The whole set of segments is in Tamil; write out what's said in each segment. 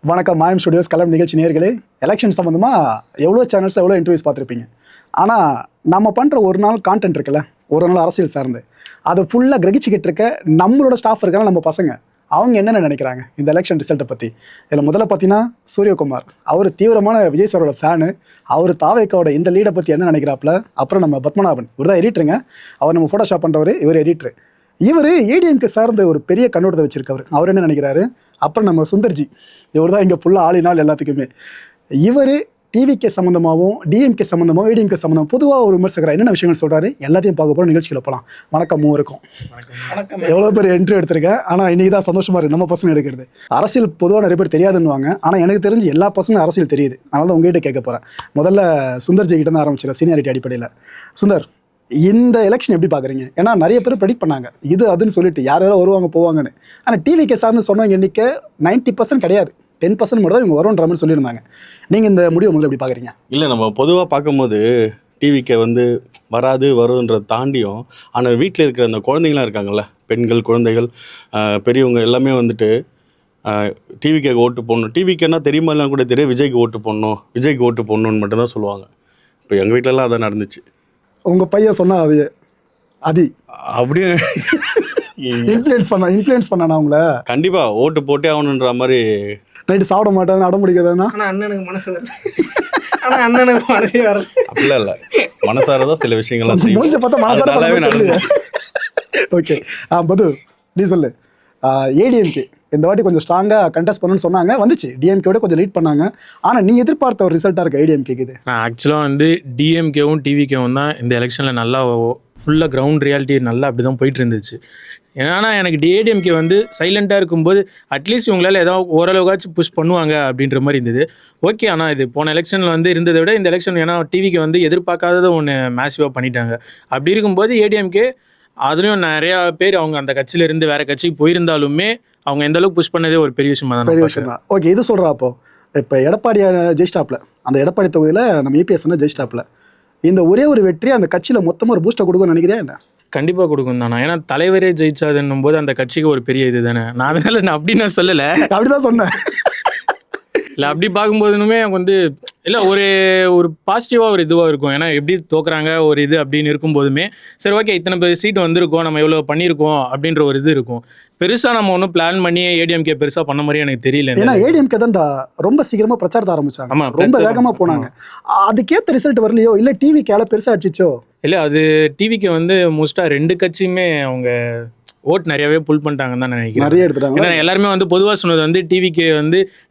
வணக்கம் மாயம் ஸ்டுடியோஸ் கலம் நிகழ்ச்சி நேயர்களே. எலெக்ஷன் சம்மந்தமாக எவ்வளோ சேனல்ஸ் எவ்வளோ இன்டர்வியூஸ் பார்த்துருப்பீங்க. ஆனால் நம்ம பண்ணுற ஒரு நாள் கான்டென்ட் இருக்குல்ல, ஒரு நாள் அரசியல் சார்ந்து அதை ஃபுல்லாக கிரகிச்சிக்கிட்டு இருக்க நம்மளோட ஸ்டாஃப் இருக்காங்க, நம்ம பசங்க. அவங்க என்னென்ன நினைக்கிறாங்க இந்த எலெக்ஷன் ரிசல்ட்டை பற்றி? இதில் முதல்ல பார்த்தீங்கன்னா சூரியகுமார், அவர் தீவிரமான விஜய் சாரோட ஃபேனு. அவர் தாவேக்காவோட இந்த லீடை பற்றி என்ன நினைக்கிறாப்புல. அப்புறம் நம்ம பத்மநாபன், இவர் தான் எடிட்டருங்க, அவர் நம்ம ஃபோட்டோஷாப் பண்ணுறவர், இவர் எடிட்டர். இவர் ஏடிஎம்கே சார்ந்த ஒரு பெரிய கண்ணோட்டத்தை வச்சிருக்கவர், அவர் என்ன நினைக்கிறாரு. அப்புறம் நம்ம சுந்தர்ஜி, இவர் தான் இங்கே ஃபுல்லாக ஆளினால் எல்லாத்துக்குமே. இவர் டிவிகே சம்மந்தமாகவும் டிஎம்கே சம்மந்தமாகவும் ஏடிஎம்கே சம்மந்தம் பொதுவாக ஒரு விமர்சகர் என்னென்ன விஷயங்கள் சொல்கிறாரு எல்லாத்தையும் பார்க்க போகிறோம். நிகழ்ச்சியில் போகலாம். வணக்கம் மூவருக்கும். எவ்வளோ பேர் என்ட்ரி எடுத்திருக்கேன், ஆனால் இன்றைக்கி தான் சந்தோஷமாக இருக்குது நம்ம பசங்க எடுக்கிறது. அரசியல் பொதுவாக நிறைய பேர் தெரியாதுன்னுவாங்க, ஆனால் எனக்கு தெரிஞ்சு எல்லா பசங்களும் அரசியல் தெரியுது. அதனால தான் உங்ககிட்ட கேட்க போகிறேன். முதல்ல சுந்தர்ஜி கிட்ட தான் ஆரம்பிச்சிடலாம், சீனியாரிட்டி அடிப்படையில். சுந்தர், இந்த எலெக்ஷன் எப்படி பார்க்குறீங்க? ஏன்னா நிறைய பேர் ப்ரெடிக்ட் பண்ணாங்க இது அதுன்னு சொல்லிட்டு, யார் யாரோ வருவாங்க போவாங்கன்னு. ஆனால் டிவிகே சார்ந்து சொன்னவங்க எண்ணிக்கை 90% கிடையாது, 10% மட்டும் தான் இவங்க வரும்ன்ற மாதிரி சொல்லியிருந்தாங்க. நீங்கள் இந்த முடிவை முதல்ல எப்படி பார்க்குறீங்க? இல்லை, நம்ம பொதுவாக பார்க்கும்போது டிவிக்கு வராது வருன்றதை தாண்டியும், ஆனால் வீட்டில் இருக்கிற அந்த குழந்தைங்களாம் இருக்காங்கல்ல, பெண்கள், குழந்தைகள், பெரியவங்க எல்லாமே டிவிக்கு ஓட்டு போடணும். டிவிக்குன்னா தெரியுமா எல்லாம் கூட தெரியும், விஜய்க்கு ஓட்டு போடணும், விஜய்க்கு ஓட்டு போடணுன்னு மட்டும்தான் சொல்லுவாங்க. இப்போ எங்கள் வீட்டிலலாம் அதான் நடந்துச்சு. உங்கள் பையன் சொன்னா அது அப்படியே இன்ஃப்ளூயன்ஸ் பண்ணா அவங்கள கண்டிப்பாக ஓட்டு போட்டே ஆகணுன்ற மாதிரி. நைட்டு சாப்பிட மாட்டேன், அடம் பிடிக்காதுன்னா அண்ணனுக்கு மனசு வரல. ஆனால் அண்ணனுக்கு மனசே வரல. அப்படிலாம் இல்லை, மனசாரதான் சில விஷயங்கள்லாம் செய்யும். ஓகே, பது நீ சொல்லு. ஏடிஎம்கே இந்த வாட்டி கொஞ்சம் ஸ்ட்ராங்காக கண்டெஸ்ட் பண்ணணும்னு சொன்னாங்க, வந்துச்சு. டிஎம்கேவோட கொஞ்சம் லீட் பண்ணாங்க. ஆனால் நீ எதிர்பார்த்த ஒரு ரிசல்ட்டாக இருக்கு ஏடிஎம்கேக்கு இது? ஆக்சுவலாக டிஎம்கேவும் டிவிகேவும் தான் இந்த எலெக்ஷனில் நல்லா ஃபுல்லாக கிரவுண்ட் ரியாலிட்டி நல்லா அப்படி தான் போயிட்டு இருந்துச்சு. ஏன்னா எனக்கு ஏடிஎம்கே சைலண்ட்டாக இருக்கும்போது அட்லீஸ்ட் இவங்களால ஏதாவது ஓரளவுக்காச்சும் புஷ் பண்ணுவாங்க அப்படின்ற மாதிரி இருந்தது. ஓகே, ஆனால் இது போன எலெக்ஷனில் இருந்ததை விட இந்த எலெக்ஷன், ஏன்னா டிவிக்கு எதிர்பார்க்காததை ஒன்று மேசிவாக பண்ணிட்டாங்க. அப்படி இருக்கும்போது ஏடிஎம்கே அதுலேயும் நிறையா பேர் அவங்க அந்த கட்சியிலேருந்து வேறு கட்சிக்கு போயிருந்தாலுமே அவங்க எந்த அளவுக்கு புஷ் பண்ணதே ஒரு பெரிய விஷயமா தான். ஓகே, இது சொல்கிறா. அப்போ இப்போ எடப்பாடி ஜெயிஸ்டாப்பில், அந்த எடப்பாடி தொகுதியில் நம்ம EPS ஜெயிஸ்டாப்பில், இந்த ஒரே ஒரு வெற்றி அந்த கட்சியில் மொத்தமாக ஒரு பூஸ்ட்டை கொடுக்கும்னு நினைக்கிறேன். என்ன? கண்டிப்பாக கொடுக்கும் தானே, ஏன்னா தலைவரே ஜெயிச்சாதுன்னும் போது அந்த கட்சிக்கு ஒரு பெரிய இது தானே. நான் அதனால நான் அப்படி நான் சொல்லலை, அப்படிதான் சொன்னேன். இல்லை, அப்படி பார்க்கும்போதுனுமே எனக்கு இல்லை ஒரு பாசிட்டிவாக ஒரு இதுவாக இருக்கும். ஏன்னா எப்படி தோக்குறாங்க ஒரு இது அப்படின்னு இருக்கும்போதுமே சரி ஓகே இத்தனை பேர் சீட்டு வந்திருக்கோம், நம்ம எவ்வளோ பண்ணியிருக்கோம் அப்படின்ற ஒரு இது இருக்கும். பெருசாக நம்ம ஒன்றும் பிளான் பண்ணி ஏடிஎம்கே பெருசாக பண்ண மாதிரி எனக்கு தெரியல. ஏன்னா ஏடிஎம்கே தான் ரொம்ப சீக்கிரமாக பிரச்சாரத்தை ஆரம்பிச்சாங்க. ஆமாம், ரொம்ப வேகமாக போனாங்க. அதுக்கேற்ற ரிசல்ட் வரலையோ, இல்லை டிவிக்கேல பெருசாக அடிச்சிச்சோ? இல்லை, அது டிவிக்கு மோஸ்ட்டாக ரெண்டு கட்சியுமே அவங்க ஓட் நிறையவே புல் பண்ணிட்டாங்கன்னு தான் நினைக்கிறேன். நிறைய எடுத்துட்டாங்க. ஏன்னா எல்லாருமே பொதுவாக சொன்னது டிவிக்கு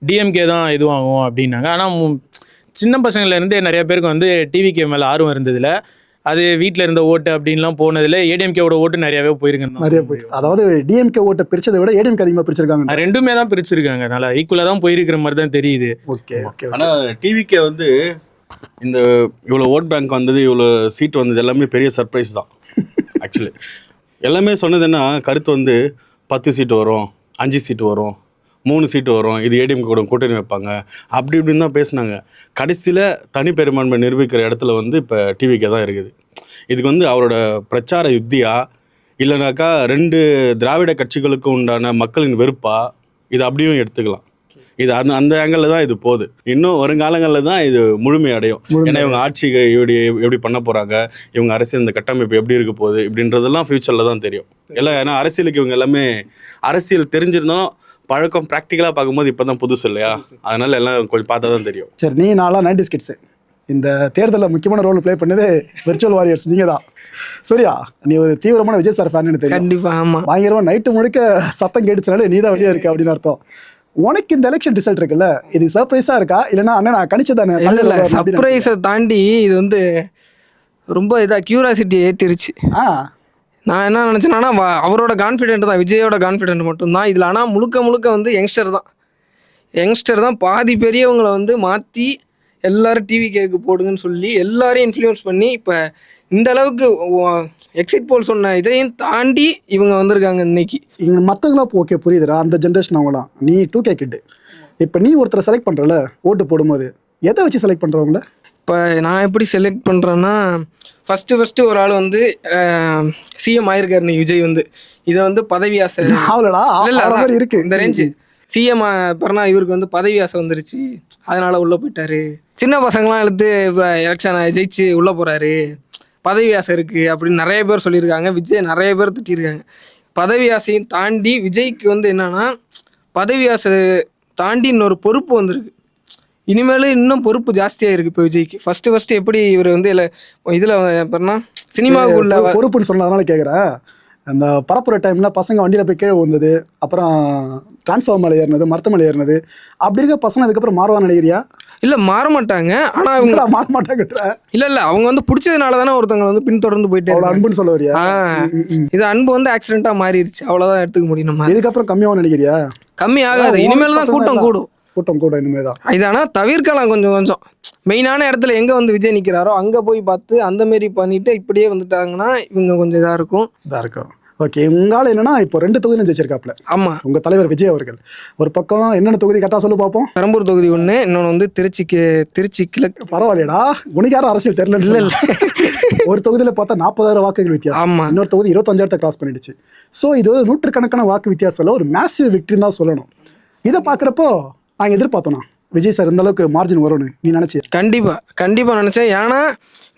டிஎம்கே தான் இதுவாகும் அப்படின்னாங்க. ஆனால் சின்ன பசங்கள்லேருந்தே நிறைய பேருக்கு டிவிக்கு மேலே ஆர்வம் இருந்ததில்ல. அது வீட்டில் இருந்த ஓட்டு அப்படின்லாம் போனதில் ஏடிஎம்கேவோட ஓட்டு நிறையவே போயிருக்காங்க. நிறைய போயிடுச்சு. அதாவது டிஎம்கே ஓட்டை பிரிச்சதை விட ஏடிஎம்கே அதிகமாக பிரிச்சிருக்காங்க. ரெண்டுமே தான் பிரிச்சிருக்காங்க, நல்லா ஈக்குவலாக தான் போயிருக்கிற மாதிரி தான் தெரியுது. Okay okay. ஆனால் டிவிக்கே இந்த இவ்வளோ ஓட் பேங்க் இவ்வளோ சீட் எல்லாமே பெரிய சர்ப்ரைஸ் தான். ஆக்சுவலி எல்லாமே சொன்னது என்ன, கருத்து 10 சீட்டு வரும், 5 சீட்டு வரும், 3 சீட்டு வரும், இது ஏடிஎம்கே கூட கூட்டணி வைப்பாங்க, அப்படி இப்படின்னு தான் பேசினாங்க. கடைசியில் தனி பெரும்பான்மை நிரூபிக்கிற இடத்துல இப்போ டிவிக்கே தான் இருக்குது. இதுக்கு அவரோட பிரச்சார யுத்தியா இல்லைனாக்கா 2 திராவிட கட்சிகளுக்கு உண்டான மக்களின் வெறுப்பா, இது அப்படியும் எடுத்துக்கலாம். இது அந்த ஆங்கிளில் தான் இது போகுது. இன்னும் வருங்காலங்களில் தான் இது முழுமை அடையும். ஏன்னா இவங்க ஆட்சி எப்படி பண்ண போகிறாங்க, இவங்க அரசியல் இந்த கட்டமைப்பு எப்படி இருக்க போகுது இப்படின்றதெல்லாம் ஃபியூச்சரில் தான் தெரியும். எல்லாம் ஏன்னா அரசியலுக்கு இவங்க எல்லாமே அரசியல் தெரிஞ்சிருந்தாலும் பழக்கம் ப்ராக்டிக்கலாக பார்க்கும்போது இப்போ தான் புதுசு இல்லையா, அதனால எல்லாம் கொஞ்சம் பார்த்தா தான் தெரியும். சரி, நீ நான்லாம் 90s கிட்ஸு. இந்த தேர்தலில் முக்கியமான ரோல் ப்ளே பண்ணது விர்ச்சுவல் வாரியர்ஸ் நீங்கள் தான். சரியா, நீ ஒரு தீவிரமான விஜய் சார் ஃபேன் தெரியும். கண்டிப்பாக. ஆமாம், பயங்கரமாக நைட்டு முழுக்க சத்தம் கேட்டுச்சுனாலே நீ தான் வெளியே இருக்க அப்படின்னு அர்த்தம். உனக்கு இந்த எலெக்ஷன் ரிசல்ட் இருக்குல்ல, இது சர்ப்ரைஸா இருக்கா இல்லைன்னா அண்ணன் நான் கணிச்சதானே? இல்லை, சர்ப்ரைஸை தாண்டி இது ரொம்ப இதாக கியூரியாசிட்டியை ஏற்றிருச்சு. நான் என்ன நினச்சேன்னா அவரோட கான்ஃபிடென்ட் தான், விஜயோட கான்ஃபிடென்ட் மட்டும்தான் இதில். ஆனால் முழுக்க யங்ஸ்டர் தான் பாதி பெரியவங்களை மாற்றி எல்லாரும் டிவிகேக்கு போடுங்கன்னு சொல்லி எல்லாரையும் இன்ஃப்ளூயன்ஸ் பண்ணி இப்போ இந்த அளவுக்கு எக்ஸிட் போல் சொன்ன இதையும் தாண்டி இவங்க வந்திருக்காங்க இன்னைக்கு. இவங்க மற்றவங்களாம் ஓகே புரியுதுடா, அந்த ஜென்ரேஷன் அவங்களாம். நீ 2K கிட்டு, இப்போ நீ ஒருத்தரை செலக்ட் பண்ணுறல ஓட்டு போடும்போது எதை வச்சு செலக்ட் பண்ணுறவங்கள? இப்போ நான் எப்படி செலக்ட் பண்ணுறேன்னா, ஃபஸ்ட்டு ஒரு ஆள் சிஎம் ஆயிருக்காரு விஜய். இதை பதவி ஆசை அவ்வளோடா இருக்கு இந்த ரேஞ்சு சிஎம் அப்புறம்னா இவருக்கு வந்து பதவி ஆசை வந்துருச்சு, அதனால உள்ளே போயிட்டாரு. சின்ன பசங்களாம் எடுத்து இப்போ எலெக்ஷனை ஜெயிச்சு உள்ளே போகிறாரு, பதவி ஆசை இருக்குது அப்படின்னு நிறைய பேர் சொல்லியிருக்காங்க. விஜய் நிறைய பேர் திட்டியிருக்காங்க. பதவி ஆசையும் தாண்டி விஜய்க்கு வந்து என்னன்னா, பதவி ஆசை தாண்டி இன்னொரு பொறுப்பு வந்திருக்கு. இனிமேல் இன்னும் பொறுப்பு ஜாஸ்தியாக இருக்குது இப்போ விஜய்க்கு. ஃபஸ்ட்டு எப்படி இவர் வந்து இதில் அப்புறம்னா சினிமாவுக்குள்ள பொறுப்புன்னு சொன்னதுனால கேட்குறேன். அந்த பரப்புற டைமில் பசங்க வண்டியில் போய் கீழே வந்தது, அப்புறம் டிரான்ஸ்ஃபார்ம் மேலே ஏறினது, மரத்து மேலே ஏறினது, அப்படி இருக்க பசங்க அதுக்கப்புறம் மாறுவான்னு நினைக்கிறியா? இல்லை மாற மாட்டாங்க. ஆனால் அவங்க மாற மாட்டாங்க. இல்லை அவங்க வந்து பிடிச்சதுனால தானே ஒருத்தவங்க வந்து பின்தொடர்ந்து போயிட்டே அவ்வளோ அன்புன்னு சொல்ல வரியா? இது அன்பு வந்து ஆக்சிடென்ட்டாக மாறிடுச்சு, அவ்வளோதான் எடுத்துக்க முடியும். நம்ம இதுக்கப்புறம் கம்மியாகவும் நினைக்கிறியா? கம்மி ஆகாது, இனிமேல் தான் கூட்டம் கூடும். இனிமேல் தான் இது ஆனால் தவிர்க்கலாம் கொஞ்சம். மெயினான இடத்துல எங்கே வந்து விஜய் நிற்கிறாரோ அங்கே போய் பார்த்து அந்த மாரி பண்ணிட்டு இப்படியே வந்துட்டாங்கன்னா இவங்க கொஞ்சம் இதாக இருக்கும். ஓகே, உங்களால் என்னன்னா இப்போ 2 தொகுதியும் ஜெயிச்சிருக்காப்ல. ஆமாம், உங்கள் தலைவர் விஜய் அவர்கள். ஒரு பக்கம் என்னென்ன தொகுதி கரெக்டாக சொல்லி பார்ப்போம். பெரம்பூர் தொகுதி 1, இன்னொன்று வந்து திருச்சி கிழக்கு. பரவாயில்லடா, உனக்கு யாரும் அரசியல் தெரியல. இல்லை ஒரு தொகுதியில் பார்த்தா 40,000 வாக்குகள் வித்தியாசம். ஆமாம், இன்னொரு தொகுதி 25,000 கிராஸ் பண்ணிடுச்சு. ஸோ இது நூற்றுக்கணக்கான வாக்கு வித்தியாசம், ஒரு மேசிவ் விக்டரின்னு தான் சொல்லணும். இதை பார்க்குறப்போ நாங்கள் எதிர்பார்த்தோம்னா விஜய் சார் இந்த அளவுக்கு மார்ஜின் வரும்னு நீ நினச்சி? கண்டிப்பாக நினச்சேன். ஏன்னா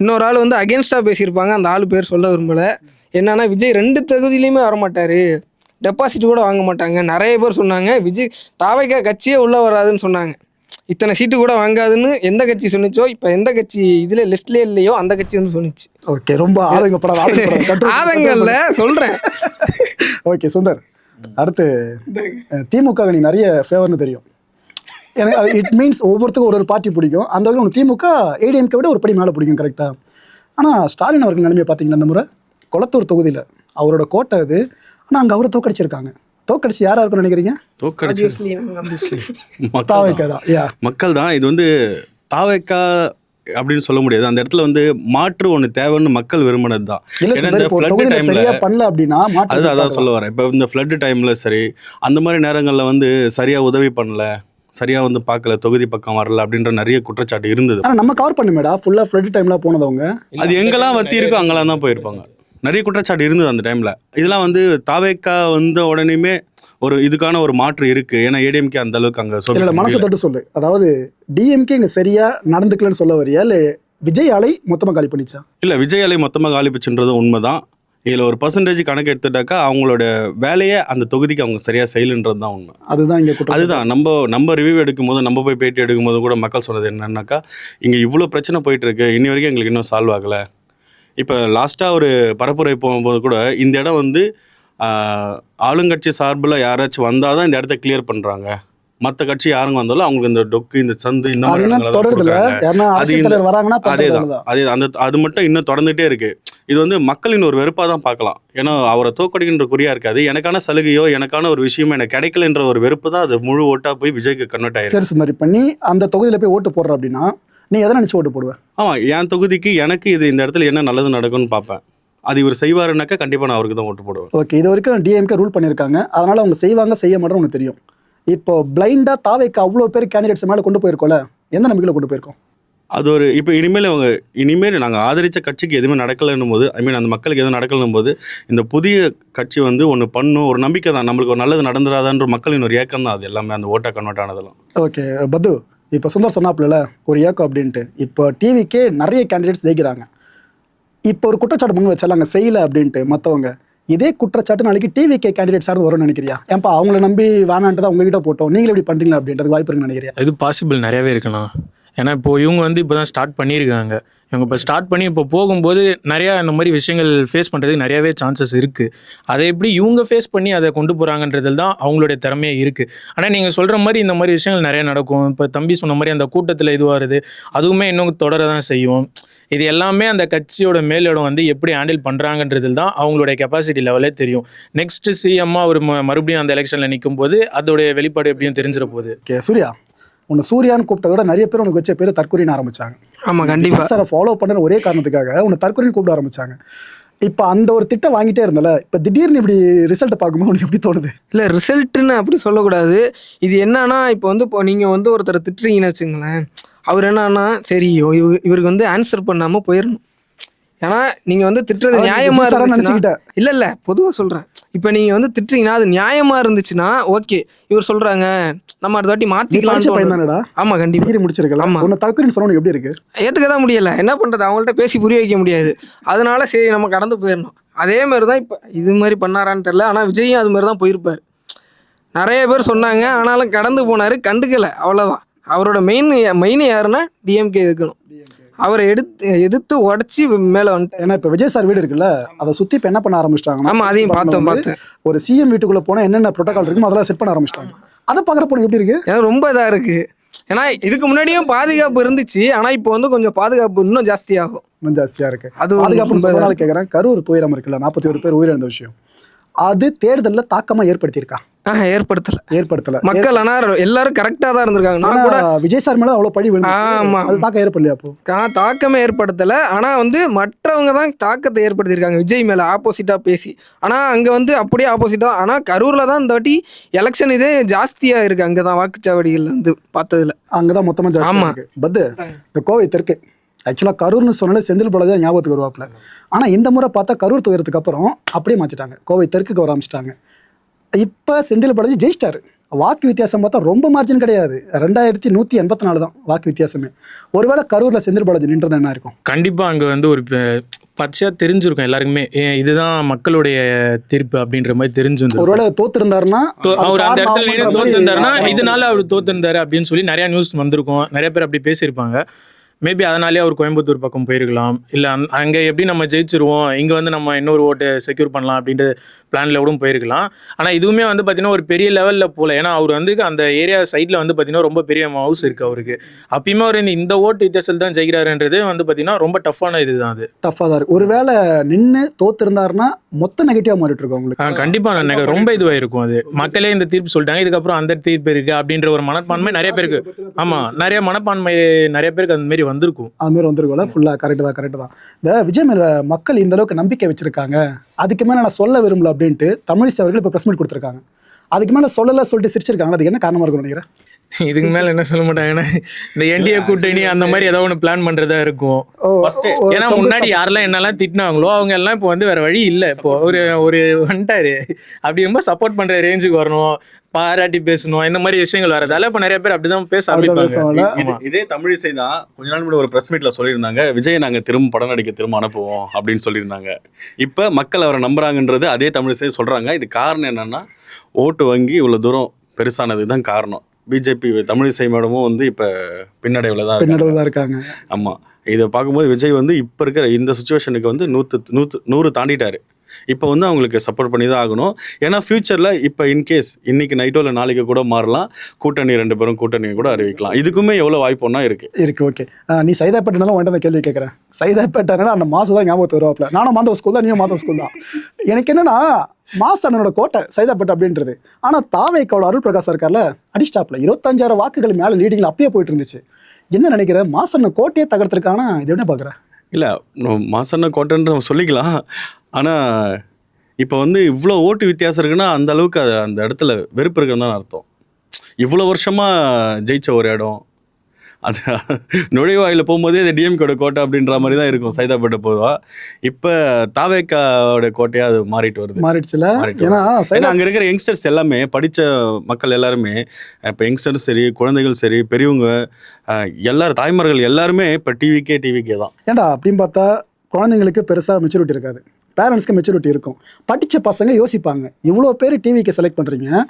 இன்னொரு ஆள் வந்து அகேன்ஸ்டாக பேசியிருப்பாங்க, அந்த ஆள் பேர் சொல்ல விரும்பலை. என்னன்னா விஜய் 2 தொகுதியிலையுமே வரமாட்டார், டெபாசிட் கூட வாங்க மாட்டாங்க. நிறைய பேர் சொன்னாங்க விஜய் தாவைக்கா கட்சியே உள்ளே வராதுன்னு சொன்னாங்க. இத்தனை சீட்டு கூட வாங்காதுன்னு எந்த கட்சி சொன்னிச்சோ, இப்போ எந்த கட்சி இதில் லிஸ்ட்லேயே இல்லையோ அந்த கட்சி வந்து சொன்னிச்சு. ஓகே, ரொம்ப ஆதங்கல்ல சொல்கிறேன். ஓகே சுந்தர், அடுத்து திமுக நீ நிறைய ஃபேவர்னு தெரியும் எனக்கு. இட் மீன்ஸ் ஒவ்வொருத்தருக்கும் ஒரு பார்ட்டி பிடிக்கும். அந்த வகையில் உனக்கு திமுக ஏடிஎம்கே விட ஒரு படி மேலே பிடிக்கும், கரெக்டாக? ஆனால் ஸ்டாலின் அவர்கள் நிலைமையை பார்த்தீங்கன்னா இந்த முறை கொளத்தூர் தொகுதியில் அவரோட கோட்டை அது. ஆனால் அங்கே அவரை தோக்கடிச்சிருக்காங்க. தோக்கடிச்சு யாராக இருக்குன்னு நினைக்கிறீங்க? மக்கள் தான். இது வந்து தாவேக்கா அப்படின்னு சொல்ல முடியாது. அந்த இடத்துல வந்து மாற்று ஒன்று தேவைன்னு மக்கள் விரும்பினது தான். அதான் சொல்ல வரேன். இப்போ இந்த ஃப்ளட் டைமில் சரி, அந்த மாதிரி நேரங்களில் வந்து சரியாக உதவி பண்ணல, சரியாக வந்து பார்க்கல, தொகுதி பக்கம் வரல அப்படின்ற நிறைய குற்றச்சாட்டு இருந்தது. ஆனால் நம்ம கவர் பண்ணுமேடா ஃபுல்லாக ஃப்ளட் டைமில் போனதவங்க. அது எங்கெல்லாம் வத்தி இருக்கோ அங்கெல்லாம் தான் போயிருப்பாங்க. நிறைய குற்றச்சாட்டு இருந்தது அந்த டைமில். இதெல்லாம் வந்து தாவேக்கா வந்த உடனேயுமே ஒரு இதுக்கான ஒரு மாற்று இருக்கு. ஏன்னா ஏடிஎம்கே அந்த அளவுக்கு அங்கே சொல்ல மனசை தொட்டு சொல்லு. அதாவது டிஎம்கே இங்கே சரியா நடந்துக்கலன்னு சொல்ல வரியா, இல்லை விஜய் அலை மொத்தமாக காலி பண்ணிச்சா? இல்லை, விஜய் அலை மொத்தமாக காலி பிச்சுன்றது உண்மைதான். இதில் ஒரு பர்சன்டேஜ் கணக்கு எடுத்துட்டாக்கா அவங்களோட வேலையை அந்த தொகுதிக்கு அவங்க சரியாக செய்யலைன்றது தான் உண்மை. அதுதான் இங்கே அதுதான் நம்ம ரிவ்யூ எடுக்கும் போது, நம்ம போய் பேட்டி எடுக்கும் போது கூட மக்கள் சொன்னது என்னன்னாக்கா, இங்கே இவ்வளோ பிரச்சனை போயிட்டு இருக்கு, இன்னி வரைக்கும் எங்களுக்கு இன்னும் சால்வ் ஆகலை. இப்போ லாஸ்ட்டாக ஒரு பரப்புரை போகும்போது கூட இந்த இடம் வந்து ஆளுங்கட்சி சார்பில் யாராச்சும் வந்தால் தான் இந்த இடத்த கிளியர் பண்ணுறாங்க, மற்ற கட்சி யாருங்க வந்தாலும் அவங்களுக்கு இந்த டொக்கு, இந்த சந்து, இந்த மாதிரி அது மட்டும் இன்னும் தொடர்ந்துகிட்டே இருக்கு. இது வந்து மக்களின் ஒரு வெறுப்பாக தான் பார்க்கலாம். ஏன்னா அவரை தோக்கடிக்கின்ற குறியா இருக்காது, எனக்கான சலுகையோ எனக்கான ஒரு விஷயமோ எனக்கு கிடைக்கலன்ற ஒரு வெறுப்பு தான் அது முழு ஓட்டாக போய் விஜய்க்கு கன்வெர்ட் ஆயிருக்கு. சரி சுந்தர், இப்போ நீ அந்த தொகுதியில் போய் ஓட்டு போடுற அப்படின்னா நீ எதை நினச்சி ஓட்டு போடுவேன்? ஆமாம், என் தொகுதிக்கு எனக்கு இது இந்த இடத்துல என்ன நல்லது நடக்கும்னு பார்ப்பேன். அது இவர் செய்வாருனாக்கா கண்டிப்பாக நான் அவருக்கு தான் ஓட்டு போடுவேன். ஓகே, இது வரைக்கும் டிஎம்கே ரூல் பண்ணியிருக்காங்க, அதனால் அவங்க செய்வாங்க செய்ய மாட்டோம் உனக்கு தெரியும். இப்போ பிளைண்டாக தாவைக்கு அவ்வளோ பேர் கேண்டிடேட்ஸ் மேலே கொண்டு போயிருக்கோம்ல, எந்த நம்பிக்கையில் கொண்டு போயிருக்கோம்? அது ஒரு இப்போ இனிமேல் நாங்கள் ஆதரித்த கட்சிக்கு எதுவுமே நடக்கலைன்னும் போது, அந்த மக்களுக்கு எதுவும் நடக்கலைன்னும் போது, இந்த புதிய கட்சி வந்து ஒன்று பண்ணும் ஒரு நம்பிக்கை தான், நம்மளுக்கு ஒரு நல்லது நடந்துடாதான்ற மக்களின் ஒரு ஏக்கம் தான் அது எல்லாமே, அந்த ஓட்டாக கன்வெர்ட் ஆனதெல்லாம். ஓகே பத்து, இப்போ சுந்தர் சொன்னாப்புல ஒரு ஏக்கம் அப்படின்ட்டு, இப்போ டிவிக்கே நிறைய கேண்டிடேட்ஸ் ஜெயிக்கிறாங்க. இப்போ ஒரு குற்றச்சாட்டு முன் வச்சாலாங்க செய்யலை அப்படின்ட்டு மற்றவங்க, இதே குற்றச்சாட்டு நாளைக்கு டிவிகே கேண்டிடேட் சார்ந்து வரும்னு நினைக்கிறியா? ஏன்பா அவங்கள நம்பி வேணான்ட்டு தான் உங்ககிட்ட போட்டோம், நீங்களும் இப்படி பண்ணுறீங்களா அப்படின்றது வாய்ப்பு இருக்குன்னு நினைக்கிறியா? இது பாசிபிள் நிறையவே இருக்கலாம். ஏன்னா இப்போ இவங்க வந்து இப்போ தான் ஸ்டார்ட் பண்ணியிருக்காங்க. இவங்க இப்போ ஸ்டார்ட் பண்ணி இப்போ போகும்போது நிறையா இந்த மாதிரி விஷயங்கள் ஃபேஸ் பண்ணுறதுக்கு நிறையாவே சான்சஸ் இருக்குது. அதை எப்படி இவங்க ஃபேஸ் பண்ணி அதை கொண்டு போகிறாங்கன்றதில் தான் அவங்களுடைய திறமையே இருக்குது. ஆனால் நீங்கள் சொல்கிற மாதிரி இந்த மாதிரி விஷயங்கள் நிறையா நடக்கும். இப்போ தம்பி சொன்ன மாதிரி அந்த கூட்டத்தில் இது வருது, அதுவுமே இன்னும் தொடர தான் செய்யும். இது எல்லாமே அந்த கட்சியோட மேலிடம் வந்து எப்படி ஹேண்டில் பண்ணுறாங்கன்றதில் தான் அவங்களுடைய கெப்பாசிட்டி லெவலே தெரியும். நெக்ஸ்ட்டு சிஎம்மாக ஒரு மறுபடியும் அந்த எலெக்ஷனில் நிற்கும் போது அதோடைய வெளிப்பாடு எப்படியும் தெரிஞ்சிட போகுது. ஓகே சூர்யா, உன்னை சூர்யான்னு கூப்பிட்டத விட நிறைய பேர் உனக்கு வச்ச பேர் தற்கொலைன்னு ஆரம்பிச்சாங்க. ஆமாம், கண்டிப்பாக சாரை ஃபாலோ பண்ணுற ஒரே காரணத்துக்காக உன்னை தற்கொலைன்னு கூப்பிட ஆரம்பிச்சாங்க. இப்போ அந்த ஒரு திட்டம் வாங்கிட்டே இருந்தல, இப்போ திடீர்னு இப்படி ரிசல்ட் பார்க்கும்போது உனக்கு எப்படி தோணுது? இல்லை, ரிசல்ட்டுன்னு அப்படி சொல்லக்கூடாது. இது என்னன்னா, இப்போ நீங்கள் வந்து ஒருத்தரை திட்டுறீங்கன்னு வச்சுங்களேன், அவர் என்னன்னா சரி இவருக்கு வந்து ஆன்சர் பண்ணாமல் போயிடணும். ஏன்னா நீங்க வந்து திட்டுறது அதாவது நியாயமா விஜய் சாரா இருந்துச்சுன்னா நினைச்சுக்கிட்டேன். இல்ல பொதுவா சொல்றேன். இப்ப நீங்க வந்து திட்டுறீங்கன்னா அது நியாயமா இருந்துச்சுன்னா ஓகே, இவர் சொல்றாங்க நம்ம அடுத்த வாட்டி நீ படிச்ச மாத்திக்கலாம். பையன் தானடா, ஆமா கண்டிப்பா டிகிரி முடிச்சிருக்கலாம். ஆமா. உன்னை தற்கொலைன்னு சொன்னவனுக்கு எப்படி இருக்கு? ஏத்துக்கதான் முடியல, என்ன பண்றது, அவங்கள்ட்ட பேசி புரிய வைக்க முடியாது. அதனால சரி நம்ம கடந்து போயிடணும். அதே மாதிரி தான் இப்போ இது மாதிரி பண்ணாரான்னு தெரியல, ஆனால் விஜயும் அது மாதிரி தான் போயிருப்பார். நிறைய பேர் சொன்னாங்க, ஆனாலும் கடந்து போனார், கண்டுக்கல, அவ்வளோதான். அவரோட மெயின் யாருன்னா டிஎம்கே இருக்கணும். அவரை எதிர்த்து உடச்சி மேலே வந்துட்டு. ஏன்னா இப்போ விஜய் சார் வீடு இருக்குல்ல, அதை சுற்றி இப்போ என்ன பண்ண ஆரம்பிச்சிட்டாங்க? ஆமாம், அதையும் பார்த்தேன். ஒரு சிஎம் வீட்டுக்குள்ளே போனால் என்னென்ன ப்ரோட்டோகால் இருக்குமோ அதெல்லாம் செட் பண்ண ஆரம்பிச்சிட்டாங்க. அதை பார்க்குறப்போ எப்படி இருக்கு? ஏன்னா ரொம்ப இதாக இருக்குது. ஏன்னா இதுக்கு முன்னாடியும் பாதுகாப்பு இருந்துச்சு, ஆனால் இப்போ வந்து கொஞ்சம் பாதுகாப்பு இன்னும் ஜாஸ்தியாகும். இன்னும் ஜாஸ்தியாக இருக்கு. அது பாதுகாப்புன்னு சொல்றதுனால கேட்குறேன். கரூர் துயரம் இருக்குல்ல, 41 பேர் உயிரிழந்த விஷயம், அது தேர்தலில் தாக்கமாக ஏற்படுத்தியிருக்கா? ஏற்படுத்தல. மக்கள் ஆனால் எல்லாரும் கரெக்டாக தான் இருந்திருக்காங்க. நான் கூட விஜய் சார் மேலே அவ்வளோ பழி ஆமா, அது தாக்கம் ஏற்படலையா? அப்போ தாக்கமே ஏற்படுத்தலை. ஆனால் வந்து மற்றவங்க தான் தாக்கத்தை ஏற்படுத்தியிருக்காங்க விஜய் மேலே ஆப்போசிட்டாக பேசி. ஆனால் அங்கே வந்து அப்படியே ஆப்போசிட்டாக. ஆனால் கரூரில் தான் இந்த வாட்டி எலெக்ஷன் இதே ஜாஸ்தியாக இருக்குது. அங்கே தான் வாக்குச்சாவடிகள் வந்து பார்த்ததுல அங்கே தான் மொத்தமாக ஜாஸ்தி. ஆமாம். பத்து இந்த கோவை தெற்கு ஆக்சுவலாக கரூர்னு சொன்னாலே செந்தில் பாலாஜி தான் ஞாபகத்துக்கு வருவாப்புல. ஆனால் இந்த முறை பார்த்தா கரூர் துயரத்துக்கு அப்புறம் அப்படியே மாற்றிட்டாங்க, கோவை தெற்குக்கு வர ஆரம்பிச்சிட்டாங்க. இப்போ செந்தில் பாலாஜி ஜெயிச்சிட்டாரு. வாக்கு வித்தியாசம் பார்த்தா ரொம்ப மார்ஜின் கிடையாது, 2184 தான் வாக்கு வித்தியாசமே. ஒருவேளை கரூரில் செந்தில் பாலாஜி நின்றது என்ன இருக்கும்? கண்டிப்பாக அங்கே வந்து ஒரு பச்சையாக தெரிஞ்சிருக்கும் எல்லாருக்குமே, இதுதான் மக்களுடைய தீர்ப்பு அப்படின்ற மாதிரி தெரிஞ்சிருந்தது. ஒருவேளை தோத்திருந்தாருன்னா, அவர் அந்த இடத்துல தோத்திருந்தாருன்னா இதனால அவர் தோத்திருந்தாரு அப்படின்னு சொல்லி நிறைய நியூஸ் வந்திருக்கும், நிறைய பேர் அப்படி பேசியிருப்பாங்க. மேபி அதனாலே அவர் கோயம்புத்தூர் பக்கம் போயிருக்கலாம், இல்லை அங்கே எப்படி நம்ம ஜெயிச்சிருவோம், இங்கே வந்து நம்ம இன்னொரு ஓட்டு செக்யூர் பண்ணலாம் அப்படின்ற பிளானில் கூட போயிருக்கலாம். ஆனால் இதுவுமே வந்து பார்த்தீங்கன்னா ஒரு பெரிய லெவலில் போகல. ஏன்னா அவர் வந்து அந்த ஏரியா சைடில் வந்து பார்த்தீங்கன்னா ரொம்ப பெரிய ஹவுஸ் இருக்குது அவருக்கு. அப்பயுமே அவர் இந்த ஓட்டு வித்தியாசத்தில் தான் ஜெயிக்கிறாருன்றது வந்து பார்த்தீங்கன்னா ரொம்ப டஃப்பான இது தான். அது டஃப்பாக தான் இருக்குது. ஒருவேளை நின்று தோத்திருந்தாருன்னா மொத்த நெகட்டிவாக மாறிட்டு இருக்கோம் உங்களுக்கு. கண்டிப்பாக ரொம்ப இதுவாக இருக்கும். அது மக்களே இந்த தீர்ப்பு சொல்லிட்டாங்க, இதுக்கப்புறம் அந்த தீர்ப்பு இருக்குது அப்படின்ற ஒரு மனப்பான்மை நிறைய பேருக்கு. ஆமாம், நிறைய மனப்பான்மை நிறைய பேருக்கு அந்த மாதிரி வந்திருக்கும். அது மாதிரி வந்திருக்கும்ல. ஃபுல்லாக கரெக்டு தான். இந்த விஜய் மேல மக்கள் இந்த அளவுக்கு நம்பிக்கை வச்சிருக்காங்க, அதுக்கு மேலே நான் சொல்ல விரும்பல அப்படின்ட்டு தமிழிசை அவர்கள் இப்போ ப்ரெஸ் மீட் கொடுத்துருக்காங்க. அதுக்கு மேலே சொல்லலை சொல்லிட்டு சிரிச்சிருக்காங்க. அதுக்கு என்ன காரணமாக இருக்கும்னு நினைக்கிறேன்? இதுக்கு மேல என்ன சொல்ல மாட்டாங்கன்னா இந்த என்டிஏ கூட்டணி அந்த மாதிரி ஏதாவது ஒன்று பிளான் பண்றதா இருக்கும். ஏன்னா முன்னாடி யாரெல்லாம் என்னெல்லாம் திட்டினாங்களோ அவங்க எல்லாம் இப்போ வந்து வேற வழி இல்லை, இப்போ ஒரு வந்துட்டாரு அப்படிங்கும்போது சப்போர்ட் பண்ற ரேஞ்சுக்கு வரணும், பாராட்டி பேசணும், இந்த மாதிரி விஷயங்கள் வரதால இப்போ நிறைய பேர் அப்படிதான் பேச ஆரம்பிப்பாங்க. இதே தமிழிசை தான் கொஞ்ச நாள் முன்னாடி ஒரு ப்ரெஸ் மீட்ல சொல்லியிருந்தாங்க, விஜய் நாங்கள் திரும்ப படம் நடிக்க திரும்ப அனுப்புவோம் அப்படின்னு சொல்லியிருந்தாங்க. இப்போ மக்கள் அவரை நம்புறாங்கன்றது அதே தமிழிசை சொல்றாங்க. இது காரணம் என்னன்னா ஓட்டு வங்கி இவ்வளோ தூரம் பெருசானது தான் காரணம். பிஜேபி தமிழிசை மேடமும் வந்து இப்போ பின்னடைவில் தான் இருக்காங்க. ஆமாம், இதை பார்க்கும்போது விஜய் வந்து இப்போ இருக்கிற இந்த சுச்சுவேஷனுக்கு வந்து 100 தாண்டிட்டாரு. இப்போ வந்து அவங்களுக்கு சப்போர்ட் பண்ணி தான் ஆகணும். ஏன்னா ஃபியூச்சரில் இப்போ இன்கேஸ் இன்னைக்கு நைட்டோ இல்லை நாளைக்கு கூட மாறலாம், கூட்டணி 2 பேரும் கூட்டணியை கூட அறிவிக்கலாம். இதுக்குமே எவ்வளோ வாய்ப்புன்னா இருக்குது. ஓகே, நீ சைதாப்பேட்டனாலும் வந்துட்டு அந்த கேள்வி கேட்குறேன். சைதாப்பேட்டனா அந்த மாதம் தான் ஞாபகத்து வருவாப்பில். நானும் மாதவ ஸ்கூல் தான், நீயும் மாதவ ஸ்கூல் தான். எனக்கு என்னன்னா மாசனோட கோட்டை சைதாப்பேட்டை அப்படின்றது. ஆனால் தாவேக்காவோட அருள் பிரகாஷ் இருக்கார்ல, அடிஸ்டாப்ல 25,000 வாக்குகள் மேலே லீடிங்கில் அப்பயே போயிட்டு இருந்துச்சு. என்ன நினைக்கிறேன், மாசன கோட்டையை தகர்த்துருக்கானா? இது என்ன பார்க்குறேன்? இல்லை, மாசன கோட்டைன்ற சொல்லிக்கலாம். ஆனால் இப்போ வந்து இவ்வளோ ஓட்டு வித்தியாசம் இருக்குன்னா அந்த அளவுக்கு அது அந்த இடத்துல வெறுப்பு இருக்குன்னு தான் அர்த்தம். இவ்வளோ வருஷமாக ஜெயிச்ச ஒரு இடம், அது நுழைவாயில் போகும்போதே அது டிஎம்கேட கோட்டை அப்படின்ற மாதிரி தான் இருக்கும் சைதாப்பேட்டை போவா. இப்போ தாவேக்காவோட கோட்டையாக அது மாறிடுச்சுல. ஏன்னா அங்கே இருக்கிற யங்ஸ்டர்ஸ் எல்லாமே, படித்த மக்கள் எல்லாருமே, இப்போ யங்ஸ்டர்ஸ் சரி, குழந்தைகள் சரி, பெரியவங்க எல்லாரும், தாய்மார்கள் எல்லாருமே இப்போ டிவிக்கே தான். ஏன்டா அப்படின்னு பார்த்தா குழந்தைங்களுக்கு பெருசாக மெச்சூரிட்டி இருக்காது, பேரண்ட்ஸ்க்கு மெச்சூரிட்டி இருக்கும். படித்த பசங்க யோசிப்பாங்க, இவ்வளோ பேர் டிவிக்கு செலக்ட் பண்ணுறீங்க,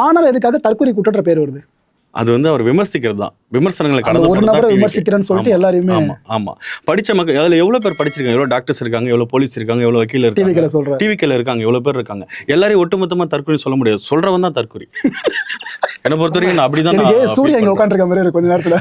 ஆனால் எதுக்காக தற்கொலை கூட்டுற பேர் வருது? அது வந்து அவர் விமர்சிக்கிறது தான், விமர்சனங்களை ஒரு நபரை விமர்சிக்கிறேன்னு சொல்லிட்டு எல்லாருமே. ஆமாம், படித்த மக்கள் அதில் எவ்வளோ பேர் படிச்சிருக்காங்க, எவ்வளோ டாக்டர்ஸ் இருக்காங்க, எவ்வளோ போலீஸ் இருக்காங்க, எவ்வளோ வக்கீல் இருக்காங்க, டிவிக்கில் இருக்காங்க, எவ்வளோ பேர் இருக்காங்க. எல்லாரையும் ஒட்டுமொத்தமாக தற்கொலை சொல்ல முடியாது, சொல்கிறவன் தான் தற்கொலை. என்னை பொறுத்த வரைக்கும் நான் அப்படிதான் சூரிய இங்கே உட்காந்துருக்க மாதிரி இருக்கும் கொஞ்ச நேரத்தில்.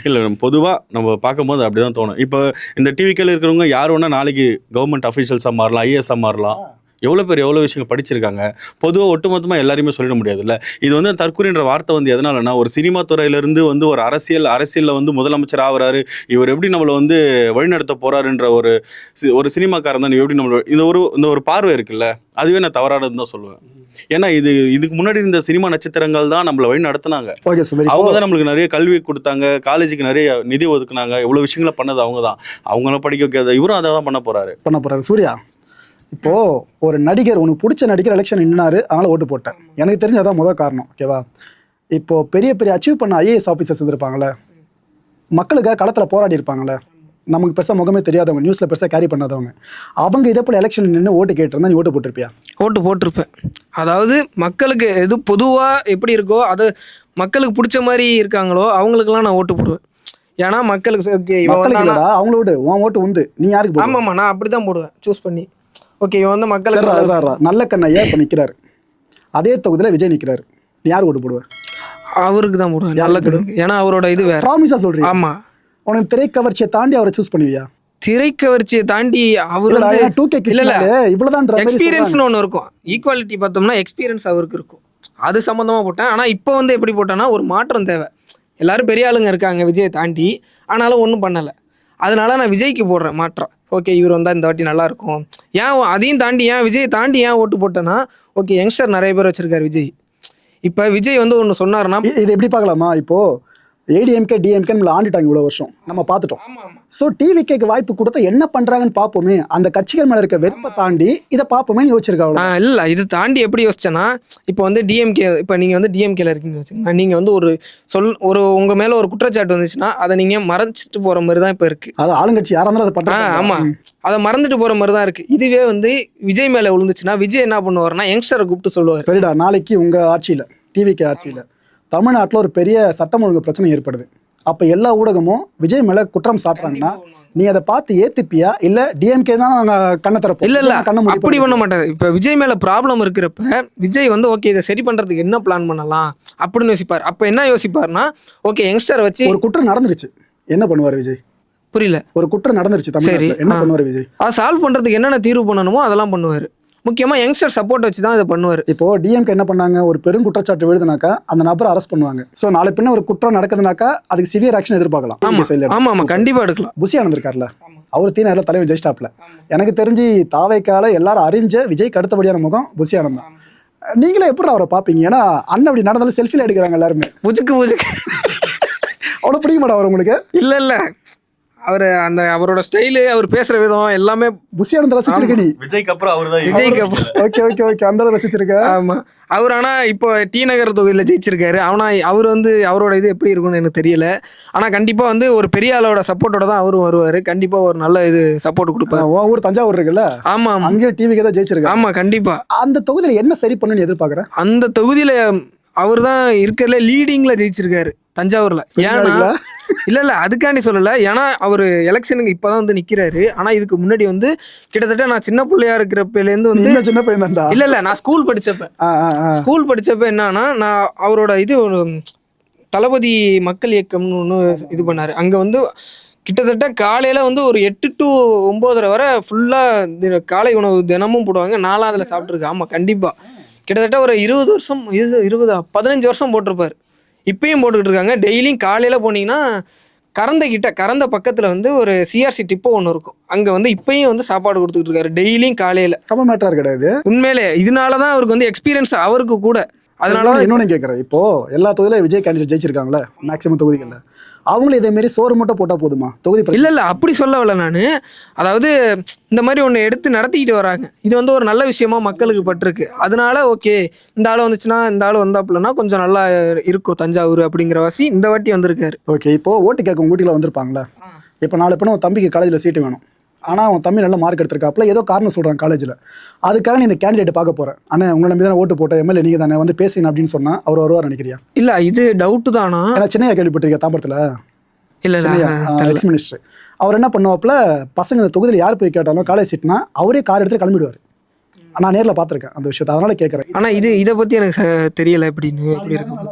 இல்லை பொதுவாக நம்ம பார்க்கும்போது அப்படிதான் தோணும். இப்போ இந்த டிவிக்கில் இருக்கிறவங்க யார் வேணா நாளைக்கு கவர்மெண்ட் அஃபீஷியல்ஸாக மாறலாம், ஐஏஎஸ்ஸாக மாறலாம், எவ்வளோ பேர் எவ்வளோ விஷயங்கள் படிச்சிருக்காங்க. பொதுவாக ஒட்டுமொத்தமாக எல்லாருமே சொல்லிட முடியாதுல்ல. இது வந்து தற்கொலைன்ற வார்த்தை வந்து எதனாலன்னா, ஒரு சினிமா துறையிலேருந்து வந்து ஒரு அரசியலில் வந்து முதலமைச்சர் ஆகிறாரு, இவர் எப்படி நம்மளை வந்து வழிநடத்த போகிறாருன்ற ஒரு சினிமாக்காரன் தான் எப்படி நம்மளை இந்த ஒரு பார்வை இருக்குல்ல, அதுவே நான் தவறானதுன்னு தான் சொல்லுவேன். ஏன்னா இதுக்கு முன்னாடி இருந்த சினிமா நட்சத்திரங்கள் தான் நம்மளை வழி நடத்தினாங்க. ஓகே சுந்தர், அவங்க தான் நம்மளுக்கு நிறைய கல்வி கொடுத்தாங்க, காலேஜுக்கு நிறைய நிதி ஒதுக்குனாங்க, இவ்வளோ விஷயங்களை பண்ணது அவங்க தான். அவங்கள படிக்க வைக்காத இவரும் அதை தான் பண்ண போறாரு. சூர்யா, இப்போ ஒரு நடிகர், உனக்கு பிடிச்ச நடிகர் எலெக்ஷன் நின்னாரு, அதனால ஓட்டு போட்டேன். எனக்கு தெரிஞ்ச அதான் முதல் காரணம். ஓகேவா? இப்போ பெரிய பெரிய அச்சீவ் பண்ண ஐஏஎஸ் ஆஃபீஸர்ஸ் இருந்திருப்பாங்களே, மக்களுக்காக களத்தில் போராடி இருப்பாங்களே, நமக்கு பெருசாக முகமே தெரியாதவங்க, நியூஸில் பெருசாக கேரி பண்ணாதவங்க, அவங்க இதே போல் எலெக்ஷன் நின்று ஓட்டு கேட்டிருந்தா நீ ஓட்டு போட்டிருப்பியா? ஓட்டு போட்டிருப்பேன். அதாவது மக்களுக்கு எது பொதுவாக எப்படி இருக்கோ, அது மக்களுக்கு பிடிச்ச மாதிரி இருக்காங்களோ அவங்களுக்குலாம் நான் ஓட்டு போடுவேன். ஏன்னா மக்களுக்கு அவங்களோட உன் ஓட்டு உண்டு, நீ யாருக்கு? ஆமாம்மா, நான் அப்படி தான் போடுவேன், சூஸ் பண்ணி. ஓகே, இவன் வந்து மக்களுக்கு நல்ல கண்ணையா இப்போ நிற்கிறாரு, அதே தொகுதியில் விஜய் நிற்கிறாரு, நீ யார் ஓட்டு போடுவேன்? அவருக்கு தான் போடுவேன், நல்ல கண்ணுக்கு. ஏன்னா அவரோட இது வேற. ப்ராமிஸா சொல்றீங்க? ஆமா. உனக்கு திரைக்கவர்ச்சியை தாண்டி அவரை சூஸ் பண்ணுவியா? திரைக்கவர்ச்சியை தாண்டி அவர் எக்ஸ்பீரியன்ஸ்னு ஒன்று இருக்கும். ஈக்குவாலிட்டி பார்த்தோம்னா எக்ஸ்பீரியன்ஸ் அவருக்கு இருக்கும், அது சம்மந்தமாக போட்டேன். ஆனால் இப்போ வந்து எப்படி போட்டேன்னா, ஒரு மாற்றம் தேவை. எல்லாரும் பெரிய ஆளுங்க இருக்காங்க விஜயை தாண்டி, ஆனாலும் ஒன்றும் பண்ணலை. அதனால நான் விஜய்க்கு போடுறேன் மாற்றம். ஓகே, இவர் வந்தால் இந்த வாட்டி நல்லாயிருக்கும். ஏன் அதையும் தாண்டி விஜயை தாண்டி ஓட்டு போட்டேன்னா, ஓகே யங்ஸ்டர் நிறைய பேர் வச்சுருக்காரு விஜய். இப்போ விஜய் வந்து ஒன்று சொன்னார்னா, இது எப்படி பார்க்கலாமா? இப்போது ஏடிஎம்கே டிஎம்கே நம்மளை ஆண்டுட்டாங்க இவ்வளோ வருஷம், நம்ம பார்த்துட்டோம். ஸோ டிவிகேக்கு வாய்ப்பு கொடுத்தா என்ன பண்ணுறாங்கன்னு பார்ப்போமே, அந்த கட்சிகள் மேலே இருக்க வெறுப்பை தாண்டி இதை பார்ப்போமேன்னு யோசிச்சிருக்காங்க. இல்லை, இது தாண்டி எப்படி யோசிச்சேன்னா, இப்போ வந்து டிஎம்கே, இப்போ நீங்கள் வந்து டிஎம்கேல இருக்கீங்கன்னு வச்சுக்கோங்க, நீங்கள் வந்து ஒரு உங்கள் மேலே ஒரு குற்றச்சாட்டு வந்துச்சுன்னா அதை நீங்கள் மறைச்சிட்டு போகிற மாதிரி தான் இப்போ இருக்குது. அது ஆளுங்கட்சி யாராக இருந்தாலும் அதை பண்ணுறாங்க. ஆமாம், அதை மறந்துட்டு போகிற மாதிரி தான் இருக்குது. இதுவே வந்து விஜய் மேலே விழுந்துச்சுன்னா விஜய் என்ன பண்ணுவார்னா, யங்ஸ்டரை கூப்பிட்டு சொல்லுவார், சரிடா நாளைக்கு உங்கள் ஆட்சியில், டிவிகே ஆட்சியில் தமிழ்நாட்டில் ஒரு பெரிய சட்டம் ஒழுங்கு பிரச்சனை ஏற்படுது, அப்போ எல்லா ஊடகமும் விஜய் மேலே குற்றம் சாட்டுறாங்கன்னா நீ அதை பார்த்து ஏத்துப்பியா? இல்லை டிஎம்கே தான் கண்ணை திறப்போம்? இல்லை அப்படி பண்ண மாட்டாரு. இப்போ விஜய் மேலே ப்ராப்ளம் இருக்கிறப்ப விஜய் வந்து ஓகே இதை சரி பண்ணுறதுக்கு என்ன பிளான் பண்ணலாம் அப்படின்னு யோசிப்பார். அப்போ என்ன யோசிப்பார்னா, ஓகே யங்ஸ்டர் வச்சு ஒரு குற்றம் நடந்துருச்சு, என்ன பண்ணுவார் விஜய்? புரியல. ஒரு குற்றம் நடந்துருச்சு தமிழ்நாட்டில், என்ன பண்ணுவார் விஜய்? அதை சால்வ் பண்ணுறதுக்கு என்னென்ன தீர்வு பண்ணணுமோ அதெல்லாம் பண்ணுவார். முக்கியமாக யங்ஸ்டர் சப்போர்ட் வச்சு தான் இதை பண்ணுவார். இப்போ டிஎம்கே என்ன பண்ணாங்க, ஒரு பெரும் குற்றச்சாட்டு விழுதுனாக்கா அந்த நபரை அரெஸ்ட் பண்ணுவாங்க. ஸோ நாளை பின்ன ஒரு குற்றம் நடக்குதுனாக்கா அதுக்கு சிவியர் ஆக்ஷன் எதிர்பார்க்கலாம். ஆமாம், கண்டிப்பாக எடுக்கலாம். புஷி ஆனந்திருக்கார்ல, அவர் தீனாரில் தலைவர் ஜெயிஸ்டாப்ல, எனக்கு தெரிஞ்சு தாவைக்கால எல்லாரும் அறிஞ்ச விஜய்க்கு அடுத்தபடியான முகம் புஷி ஆனந்த் தான். நீங்களே எப்படி அவரை பார்ப்பீங்க? ஏன்னா அண்ணன் அப்படி நடந்தாலும் செல்ஃபியில் எடுக்கிறாங்க எல்லாருமே. புஜுக்கு அவ்வளோ பிடிக்க மாட்டா அவர் உங்களுக்கு? இல்லை அவர் அந்த அவரோட ஸ்டைலு, அவர் பேசுற விதம் எல்லாமே புஷி ஆனந்த் ரசிச்சிருக்க. நீ விஜய்க்கு அப்புறம் அவர் தான். விஜய்க்கு அப்புறம் ஓகே அந்த ரசிச்சிருக்க. ஆமா, அவர் ஆனால் இப்போ டி நகர் தொகுதியில் ஜெயிச்சிருக்காரு. ஆனால் அவர் வந்து அவரோட இது எப்படி இருக்கும்னு எனக்கு தெரியல. ஆனால் கண்டிப்பாக வந்து ஒரு பெரிய ஆளோட சப்போர்ட்டோட தான் அவரும் வருவார். கண்டிப்பாக ஒரு நல்ல இது சப்போர்ட் கொடுப்பாரு. ஊர் தஞ்சாவூர் இருக்குல்ல? ஆமாம், அங்கேயே டிவிக்கு தான் ஜெயிச்சிருக்காரு. ஆமாம், கண்டிப்பாக. அந்த தொகுதியில் என்ன சரி பண்ணுன்னு எதிர்பார்க்குறேன்? அந்த தொகுதியில் அவர் தான் இருக்கிறதுல லீடிங்கில் ஜெயிச்சிருக்காரு தஞ்சாவூரில். ஏன்னா இல்லை அதுக்காண்டி சொல்லலை, ஏன்னா அவர் எலெக்ஷனுக்கு இப்போ தான் வந்து நிற்கிறாரு. ஆனால் இதுக்கு முன்னாடி வந்து கிட்டத்தட்ட நான் சின்ன பிள்ளையா இருக்கிறப்பலேருந்து வந்து சின்ன பையன் தான்டா. இல்லை நான் ஸ்கூல் படித்தப்ப என்னன்னா, நான் அவரோட இது ஒரு தளபதி மக்கள் இயக்கம்னு ஒன்று இது பண்ணார். அங்கே வந்து கிட்டத்தட்ட காலையில் வந்து ஒரு 8 to 9 வரை ஃபுல்லாக காலை உணவு தினமும் போடுவாங்க. நானும் அதில் சாப்பிட்ருக்கேன். ஆமாம், கண்டிப்பாக கிட்டத்தட்ட ஒரு 15 வருஷம் போட்டிருப்பார். இப்பயும் போட்டுக்கிட்டு இருக்காங்க. டெய்லியும் காலையில் போனீங்கன்னா கறந்த பக்கத்தில் வந்து ஒரு சிஆர்சி டிப்போ ஒன்று இருக்கும். அங்கே வந்து இப்பயும் வந்து சாப்பாடு கொடுத்துக்கிட்டு இருக்காரு டெய்லியும் காலையில். சம மேட்டர் கிடையாது உண்மையிலே. இதனால தான் அவருக்கு வந்து எக்ஸ்பீரியன்ஸ் அவருக்கு கூட. அதனால தான் இன்னொன்று கேட்குறேன், இப்போ எல்லா தொகுதியிலும் விஜய் கேண்டிடேட் ஜெயிச்சிருக்காங்களே மேக்ஸிமம் தொகுதிகளில், அவங்களும் இதேமாரி சோறு மட்டும் போட்டால் போதுமா தொகுதி? இல்லை அப்படி சொல்லவில்லை நான். அதாவது இந்த மாதிரி ஒன்று எடுத்து நடத்திக்கிட்டு வராங்க. இது வந்து ஒரு நல்ல விஷயமா மக்களுக்கு பட்டிருக்கு. அதனால ஓகே இந்த ஆள் வந்துச்சுன்னா, இந்த ஆள் வந்தாப்புலன்னா கொஞ்சம் நல்லா இருக்கும் தஞ்சாவூர் அப்படிங்கிற வாசி இந்த வாட்டி வந்திருக்காரு. ஓகே, இப்போ ஓட்டு கேட்க உங்கள் வீட்டில் வந்திருப்பாங்களே, இப்போ நாளை பின்ன உன் தம்பிக்கு காலேஜில் சீட்டு வேணும், ஆனால் அவன் தம்பி நல்ல மார்க் எடுத்திருக்காப்புல, ஏதோ காரணம் சொல்கிறான் காலேஜில், அதுக்காக நீ இந்த கேண்டிடேட் பார்க்க போகிறேன், ஆனால் உங்களை நம்பி தானே ஓட்டு போட்ட எம்எல்ஏ நீங்கள் தானே வந்து பேசின அப்படின்னு சொன்னால் அவர் வருவார் நினைக்கிறியா? இல்லை இது டவுட்டு தானா? ஏன்னா சின்னையா கேள்விப்பட்டிருக்கேன் தாம்பரத்தில். இல்லை எக்ஸ் மினிஸ்டர் அவர் என்ன பண்ணுவாப்புல, பசங்க இந்த தொகுதியில் யார் போய் கேட்டாலும் காலேஜ் சீட்னா அவரே கார் எடுத்து கிளம்பிடுவார். நான் நேரில் பார்த்துருக்கேன் அந்த விஷயத்தை, அதனால கேட்குறேன். ஆனால் இதை பற்றி எனக்கு தெரியலை எப்படின்னு. எப்படி இருக்கும்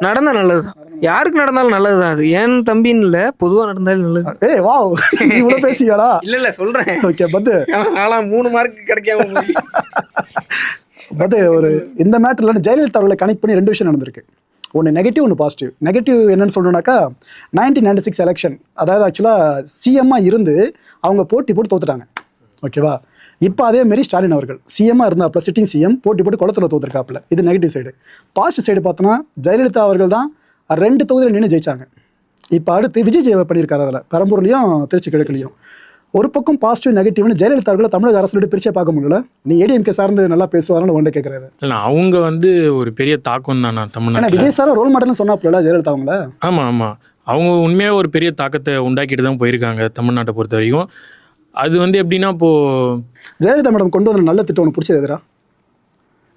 நடந்தால் நல்லது தான். யாருக்கு நடந்தாலும் நல்லதுதான் அது. ஏன் தம்பின்னு இல்லை, பொதுவாக நடந்தாலும் நல்லது. ஏய் வாவ், இவ்வளோ பேசியாடா? இல்லை சொல்கிறேன். ஓகே பத்து, ஆனால் 3 மார்க் கிடைக்காம போய். பட் ஒரு இந்த மேட்டரில் ஜெயலலிதா அவர்களை கனெக்ட் பண்ணி 2 விஷயம் நடந்திருக்கு. ஒன்று நெகட்டிவ், ஒன்று பாசிட்டிவ். நெகட்டிவ் என்னன்னு சொல்லணும்னாக்கா 1996 எலெக்ஷன், அதாவது ஆக்சுவலாக சிஎம்மாக இருந்து அவங்க போட்டி போட்டு தோத்துட்டாங்க. ஓகேவா? இப்போ அதே மாரி ஸ்டாலின் அவர்கள் சிஎம்மாக இருந்தாப்புல, சிட்டிங் சிஎம் போட்டி போட்டு குளத்தில் தோத்துருக்காப்புல. இது நெகட்டிவ் சைடு. பாசிட்டிவ் சைடு பார்த்தோன்னா ஜெயலலிதா அவர்கள் தான் 2 தொகுதியில் நின்று ஜெயிச்சாங்க. இப்போ அடுத்து விஜய் பண்ணியிருக்காரு. அதில் பெரம்பூர்லையும் திருச்சி கிழக்குலையும். ஒரு பக்கம் பாசிட்டிவ் நெகட்டிவ்னு ஜெயலலிதா அவர்களை தமிழக அரசு பிரிச்சே பார்க்க முடியல. நீ ஏடிஎம்கே சார்ந்து நல்லா பேசுவாருன்னு ஒன்றை கேட்குறாரு. இல்லை, அவங்க வந்து ஒரு பெரிய தாக்கம் தான் நான் தமிழ்நாட்டில். விஜய் சார் ரோல் மாடல்னு சொன்னாப்புல ஜெயலலிதா அவங்கள. ஆமாம், அவங்க உண்மையாக ஒரு பெரிய தாக்கத்தை உண்டாக்கிட்டு தான் போயிருக்காங்க தமிழ்நாட்டை பொறுத்த வரைக்கும். அது வந்து எப்படின்னா, இப்போது ஜெயலலிதா மேடம் கொண்டு வந்த நல்ல திட்டம் ஒன்று பிடிச்சது எதிரா?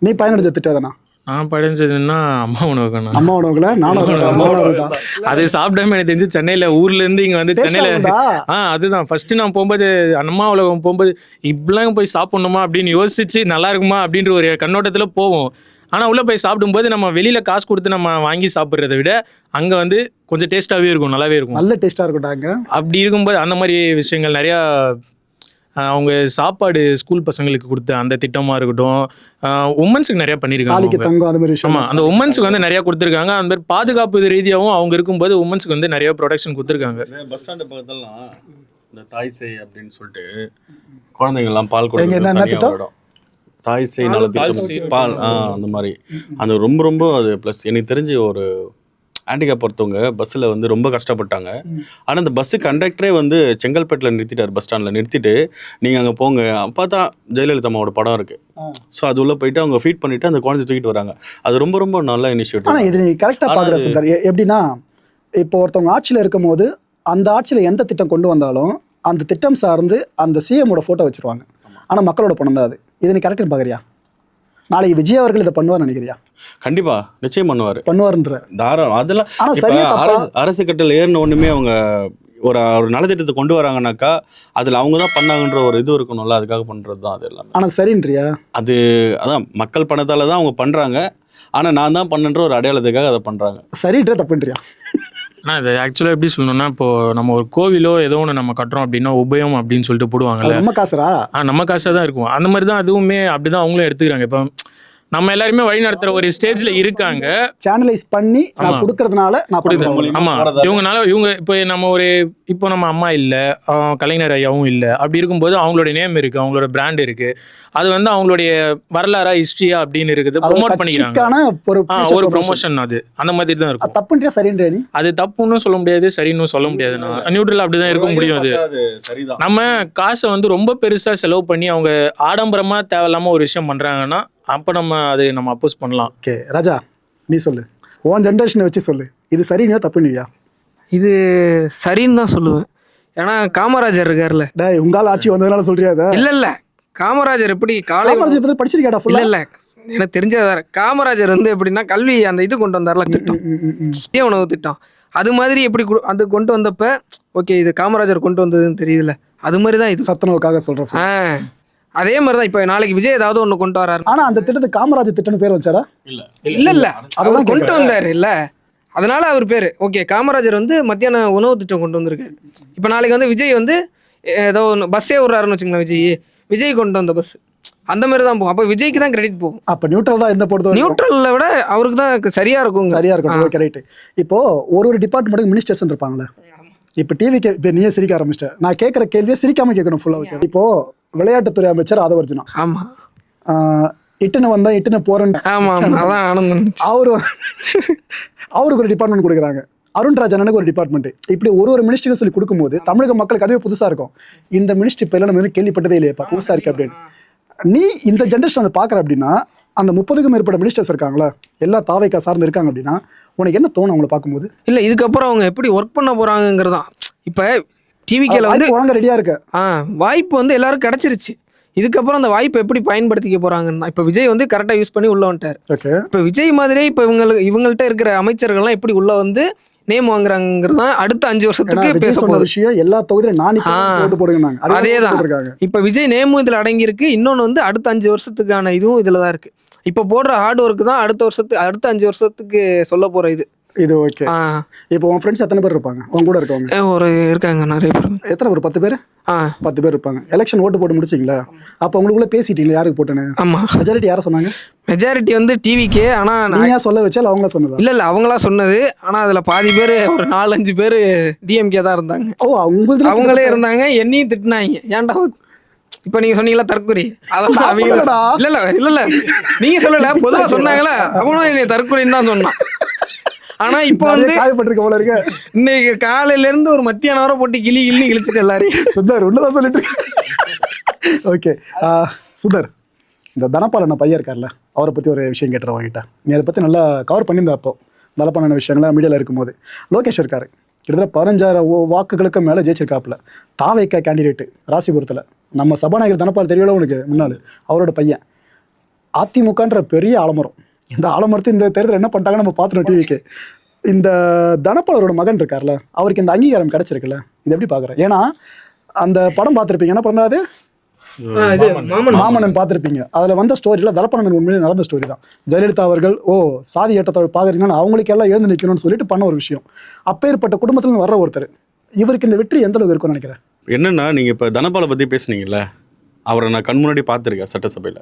நீ பயனடைஞ்ச திட்டம் எதனா? நான் படிச்சதுன்னா அம்மா உணவு. அம்மா உணவுல நானும் அது சாப்பிடாம எனக்கு தெரிஞ்சு சென்னையில் ஊர்லேருந்து இங்கே வந்து சென்னையில் அதுதான் ஃபர்ஸ்ட் நான் போகும்போது அம்மா உலகம் போகும்போது இப்படிலாம் போய் சாப்பிட்ணுமா அப்படின்னு யோசிச்சு நல்லா இருக்குமா அப்படின்ற ஒரு கண்ணோட்டத்தில் போவோம். ஆனால் உள்ளே போய் சாப்பிடும்போது நம்ம வெளியில் காசு கொடுத்து நம்ம வாங்கி சாப்பிட்றத விட அங்கே வந்து கொஞ்சம் டேஸ்ட்டாகவே இருக்கும், நல்லாவே இருக்கும், நல்ல டேஸ்ட்டாக இருக்கும்டாங்க. அப்படி இருக்கும்போது அந்த மாதிரி விஷயங்கள் நிறையா அவங்க சாப்பாடு ஸ்கூல் பசங்களுக்கு கொடுத்த அந்த திட்டமாக இருக்கட்டும், உமன்ஸுக்கு நிறையா பண்ணியிருக்காங்க. ஆமாம், அந்த உமன்ஸுக்கு வந்து நிறையா கொடுத்துருக்காங்க. அந்த மாதிரி பாதுகாப்பு ரீதியாகவும் அவங்க இருக்கும்போது உமன்ஸுக்கு வந்து நிறையா ப்ரொடக்ஷன் கொடுத்துருக்காங்க. பஸ் ஸ்டாண்டு பக்கத்துலாம் இந்த தாய் சேய் அப்படின்னு சொல்லிட்டு குழந்தைங்கள்லாம் பால் கொடுத்து தாய் சேய் நலத்திட்டம் பால் அந்த மாதிரி அந்த ரொம்ப அது ப்ளஸ் எனக்கு தெரிஞ்சு ஒரு ஆண்டிகா பொறுத்தவங்க பஸ்ஸில் வந்து ரொம்ப கஷ்டப்பட்டாங்க. ஆனால் அந்த பஸ்ஸு கண்டக்டரே வந்து செங்கல்பேட்டில் நிறுத்திட்டார், பஸ் ஸ்டாண்டில் நிறுத்திட்டு நீங்கள் அங்கே போங்க, பார்த்தா ஜெயலலிதா அம்மாவோட படம் இருக்குது. ஸோ அது உள்ளே போயிட்டு அவங்க ஃபீட் பண்ணிவிட்டு அந்த குழந்தை தூக்கிட்டு வராங்க. அது ரொம்ப நல்ல இனிஷியேட்டிவ். ஆனால் இது நீ கரெக்டாக பார்க்குற சார். எப்படின்னா, இப்போ ஒருத்தவங்க ஆட்சியில் இருக்கும் போது அந்த ஆட்சியில் எந்த திட்டம் கொண்டு வந்தாலும் அந்த திட்டம் சார்ந்து அந்த சிஎம்மோட ஃபோட்டோ வச்சுருவாங்க. ஆனால் மக்களோட பணம் தான் அது. இதை நீ கரெக்டாக பார்க்குறியா? நாளைக்கு விஜய் அவர்கள் இதை பண்ணுவார் நினைக்கிறியா? கண்டிப்பா நிச்சயம் பண்ணுவாருன்ற தாராளம். அதெல்லாம் அரசு கட்டல் ஏறின ஒண்ணுமே அவங்க ஒரு நலத்திட்டத்தை கொண்டு வராங்கனாக்கா அதுல அவங்க தான் பண்ணாங்கன்ற ஒரு இது இருக்கணும்ல, அதுக்காக பண்றது தான் அது எல்லாம். ஆனா சரின்றியா? அதான் மக்கள் பணத்தால தான் அவங்க பண்றாங்க. ஆனா நான் தான் பண்ணன்ற ஒரு அடையாளத்துக்காக அதை பண்றாங்க. சரின்ற தப்புன்றியா? ஆனால் இது ஆக்சுவலாக எப்படி சொல்லணும்னா, இப்போது நம்ம ஒரு கோவிலோ ஏதோ ஒன்று நம்ம கட்டுறோம் அப்படின்னா உபயம் அப்படின்னு சொல்லிட்டு போடுவாங்கல்ல. நம்ம காசுரா? நம்ம காசாக தான் இருக்கும். அந்த மாதிரி தான் அதுவுமே அப்படி தான் அவங்களும் எடுத்துக்கிறாங்க. இப்போ நம்ம எல்லாருமே வழி நடத்துற ஒரு ஸ்டேஜ்ல இருக்காங்க, சேனலைஸ் பண்ணி நான் கொடுக்கறதுனால நான் கொடுக்குறேன். ஆமா, இவங்க இப்போ நம்ம இப்போ நம்ம அம்மா இல்ல, கலைஞர் ஐயாவும் இல்ல, அப்படி இருக்கும்போது அவங்களுடைய நேம் இருக்கு, அவங்களோட பிராண்ட் இருக்கு, அது வந்து அவங்களுடைய வரலாறா ஹிஸ்டரியா அப்படின்னு இருக்குது, ப்ரொமோட் பண்ணிக்கிறாங்க. ஒரு ப்ரொமோஷன் அது அந்த மாதிரி தான் இருக்கும். தப்புன்றியா சரின்றா? நீ அது தப்புன்னு சொல்ல முடியாது, சரின்னு சொல்ல முடியாது. நான் நியூட்ரல் அப்படிதான் இருக்க முடியும். அது நம்ம காசை வந்து ரொம்ப பெருசா செலவு பண்ணி அவங்க ஆடம்பரமா தேவையில்லாம ஒரு விஷயம் பண்றாங்கன்னா அப்போ நம்ம அப்போஸ் பண்ணலாம். ஓகே ராஜா, நீ சொல்லு, உன் ஜென்ரேஷனை வச்சு சொல்லு, இது சரியா தப்புனியா? இது சரின்னு தான் சொல்லுவேன். ஏன்னா காமராஜர் இருக்காருல்ல, உங்களால் ஆட்சி வந்ததுனால சொல்றியா? இல்ல காமராஜர் எப்படி காலேஜ் படிச்சிருக்கேடா? இல்ல எனக்கு தெரிஞ்சது வேற. காமராஜர் வந்து எப்படின்னா கல்வி அந்த இது கொண்டு வந்தார்ல, திட்டம், மதிய உணவு திட்டம், அது மாதிரி எப்படி அது கொண்டு வந்தப்ப ஓகே இது காமராஜர் கொண்டு வந்ததுன்னு தெரியுதுல்ல, அது மாதிரி தான் இது. சத்துணவுக்காக சொல்றேன். அதே மாதிரிதான் இப்போ நாளைக்கு விஜய் ஏதாவது ஒண்ணு கொண்டு வராரு. ஆனா அந்த திட்டத்துக்கு காமராஜர் திட்டம்னு பேர் வச்சாரா? இல்ல அதெல்லாம் கொண்டு வந்தாரு இல்ல, அதனால அவர் பேரு ஓகே காமராஜர் வந்து மத்தியான உணவு திட்டம் கொண்டு வந்திருக்காரு. இப்போ நாளைக்கு வந்து விஜய் வந்து ஏதோ ஒன்று பஸ்ஸே விடுறாருன்னு வச்சுங்களேன், விஜய் கொண்டு வந்த பஸ் அந்த மாதிரி தான் போகும். அப்போ விஜய்க்கு தான் கிரெடிட் போகும். அப்போ நியூட்ரல் தான் எந்த பொறுத்த நியூட்ரலை விட அவருக்கு தான் சரியா இருக்கும். Okay right. இப்போ ஒரு டிபார்ட்மெண்ட்டுக்கு மினிஸ்டர்ஸ் இருப்பாங்களே. இப்போ டிவிக்கு இப்போ நீயே சிரிக்க ஆரம்பிச்சிட்டேன். நான் கேட்குற கேள்வியை சிரிக்காம கேட்கணும் ஃபுல்லாக. ஓகே, இப்போ விளையாட்டுத்துறை அமைச்சர் ஆதவர்ஜுனா. ஆமாம், இட்டுன்னு வந்தா இட்டுன்னு போறேன். அவருக்கு ஒரு டிபார்ட்மெண்ட் கொடுக்குறாங்க. அருண்ராஜனுக்கு ஒரு டிபார்ட்மெண்ட். இப்படி ஒரு மினிஸ்டருக்கு சொல்லி கொடுக்கும்போது தமிழக மக்களுக்கு அதுவே புதுசா இருக்கும். இந்த மினிஸ்டர் இப்போ எல்லாம் நம்ம கேள்விப்பட்டதே இல்லையா, புதுசா இருக்கு அப்படின்னு. நீ இந்த ஜென்ரேஷன் அதை பார்க்குற அப்படின்னா, அந்த 30க்கும் மேற்பட்ட மினிஸ்டர்ஸ் இருக்காங்களா, எல்லா தாவைக்கா சார்ந்து இருக்காங்க அப்படின்னா, உனக்கு என்ன தோணும் அவங்கள பார்க்கும்போது? இல்லை இதுக்கப்புறம் அவங்க எப்படி ஒர்க் பண்ண போறாங்கிறதான். இப்போ டிவிக்கேல வந்து உனக்கு ரெடியா இருக்கு, வாய்ப்பு வந்து எல்லாரும் கிடைச்சிருச்சு. இதுக்கப்புறம் அந்த வாய்ப்பை எப்படி பயன்படுத்திக்க போறாங்கன்னா, இப்போ விஜய் வந்து கரெக்டாக யூஸ் பண்ணி உள்ள வந்துட்டார். இப்போ விஜய் மாதிரியே இப்போ இவங்கள்ட்ட இருக்கிற அமைச்சர்கள்லாம் எப்படி உள்ள வந்து நேம் வாங்குறாங்கிறது அடுத்த 5 வருஷத்துக்கு பேச போகிற விஷயம். எல்லா தொகுதியிலும் அதேதான். இப்போ விஜய் நேமும் இதில் அடங்கியிருக்கு. இன்னொன்று வந்து அடுத்த 5 வருஷத்துக்கான இதுவும் இதில் தான் இருக்கு. இப்போ போடுற ஹார்ட் ஒர்க் தான் அடுத்த 5 வருஷத்துக்கு சொல்ல போற இது. இது ஓகே. இப்போ உன் ஃப்ரெண்ட்ஸ் எத்தனை பேர் இருப்பாங்க உன் கூட இருக்கவங்க? ஒரு இருக்காங்க நிறைய பேர். எத்தனை பேர்? 10 பேர்? 10 பேர் இருப்பாங்க. எலெக்ஷன் ஓட்டு போட்டு முடிச்சிங்களா? அப்போ உங்களுக்குள்ள பேசிட்டீங்களா யாருக்கு போட்டேன்னு? ஆமாம். மெஜாரிட்டி யாரை சொன்னாங்க? மெஜாரிட்டி வந்து டிவிக்கே. ஆனால் நீயா சொல்ல வச்சா இல்லை அவங்களா சொன்னதா? இல்லை அவங்களா சொன்னது. ஆனால் அதில் பாதி பேர் ஒரு 4-5 பேர் டிஎம்கே தான் இருந்தாங்க. ஓ உங்களுக்கு அவங்களே இருந்தாங்க. என்னையும் திட்டினாங்க. ஏன்டா இப்போ நீங்கள் சொன்னீங்களா தற்கொலை, அதெல்லாம் அவங்க இல்லை நீங்கள் சொல்லலை, பொதுவாக சொன்னாங்களா, அவனும் என்னை தற்கொலைன்னு தான் சொன்னான். ஆனா இப்போ வந்து காயப்பட்டிருக்க போல இருக்கு. இன்னைக்கு காலையில இருந்து ஒரு மத்தியானம் வரை போட்டு கிளி இழிச்சிட்டு எல்லாரையும். சுந்தர் உன்னதான் சொல்லிட்டு ஓகே. சுந்தர், இந்த தனபாலன் பையன் இருக்கார்ல, அவரை பத்தி ஒரு விஷயம் கேட்டுற வாங்கிட்டேன். நீ அதை பத்தி நல்லா கவர் பண்ணியிருந்த. அப்போ தனபாலன விஷயங்கள்லாம் மீடியாவில் இருக்கும்போது லோகேஷ் இருக்காரு, கிட்டத்தட்ட 15,000 வாக்குகளுக்கு மேலே ஜெயிச்சிருக்காப்புல. தாவேக்கா கேண்டிடேட்டு ராசிபுரத்தில். நம்ம சபாநாயகர் தனபால் தெரியல உனக்கு முன்னாள், அவரோட பையன். அதிமுகன்ற பெரிய ஆலமரம். இந்த ஆலமரத்தை இந்த தேர்தல் என்ன பண்ணிட்டாங்கன்னு நம்ம பார்த்துட்டோம் டிவிக்கு. இந்த தனபாலரோட மகன் இருக்கார்ல, அவருக்கு இந்த அங்கீகாரம் கிடைச்சிருக்குல்ல, இது எப்படி பார்க்குறேன்? ஏன்னா அந்த படம் பார்த்துருப்பீங்க, என்ன பண்ணாது மாமன்னன் பார்த்துருப்பீங்க. அதில் வந்த ஸ்டோரியில் தலப்பாணன் உண்மையிலே நடந்த ஸ்டோரி தான். ஜெயலலிதா அவர்கள் சாதி ஏற்றத்தை பார்க்குறீங்கன்னா அவங்களுக்கு எல்லாம் எழுந்து நிற்கணும்னு சொல்லிட்டு பண்ண ஒரு விஷயம். அப்பேற்பட்ட குடும்பத்துலேருந்து வர்ற ஒருத்தர், இவருக்கு இந்த வெற்றி எந்த அளவுக்கு இருக்கும்னு நினைக்கிறேன்? என்னன்னா, நீங்கள் இப்போ தனபாலை பற்றி பேசுனீங்கல்ல, அவரை நான் கண் முன்னாடி பார்த்துருக்கேன் சட்டசபையில்.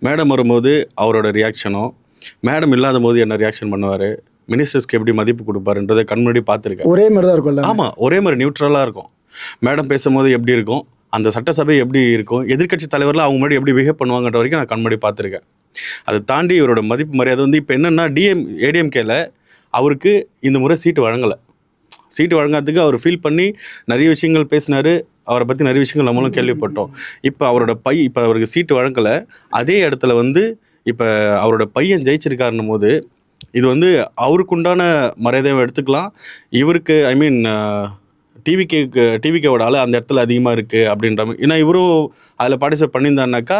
மேடம் வரும்போது அவரோட ரியாக்ஷனும், மேடம் இல்லாத போது என்ன ரியாக்ஷன் பண்ணுவார், மினிஸ்டர்ஸ்க்கு எப்படி மதிப்பு கொடுப்பாருன்றதை கண் முன்னாடி பார்த்துருக்கேன். ஒரே மாதிரி தான் இருக்கும்ல? ஆமாம், ஒரே மாதிரி நியூட்ரலாக இருக்கும். மேடம் பேசும்போது எப்படி இருக்கும், அந்த சட்டசபை எப்படி இருக்கும், எதிர்க்கட்சி தலைவரில் அவங்க முன்னாடி எப்படி பிஹேவ் பண்ணுவாங்கன்ற வரைக்கும் நான் கண் முன்னாடி பார்த்துருக்கேன். அதை தாண்டி இவரோட மதிப்பு மரியாதை வந்து இப்போ என்னென்னா, ஏடிஎம்கேல அவருக்கு இந்த முறை சீட்டு வழங்கலை. சீட்டு வழங்காததுக்கு அவர் ஃபீல் பண்ணி நிறைய விஷயங்கள் பேசினார். அவரை பற்றி நிறைய விஷயங்கள் நம்மளும் கேள்விப்பட்டோம். இப்போ அவரோட இப்போ அவருக்கு சீட்டு வழங்கலை. அதே இடத்துல வந்து இப்போ அவரோட பையன் ஜெயிச்சிருக்காருன்னும் போது இது வந்து அவருக்குண்டான மரியாதையை எடுத்துக்கலாம். இவருக்கு ஐ மீன் டிவிகேவோட ஆள் அந்த இடத்துல அதிகமாக இருக்குது அப்படின்ற மாதிரி. ஏன்னா இவரும் அதில் பார்ட்டிசிபேட் பண்ணியிருந்தாருனாக்கா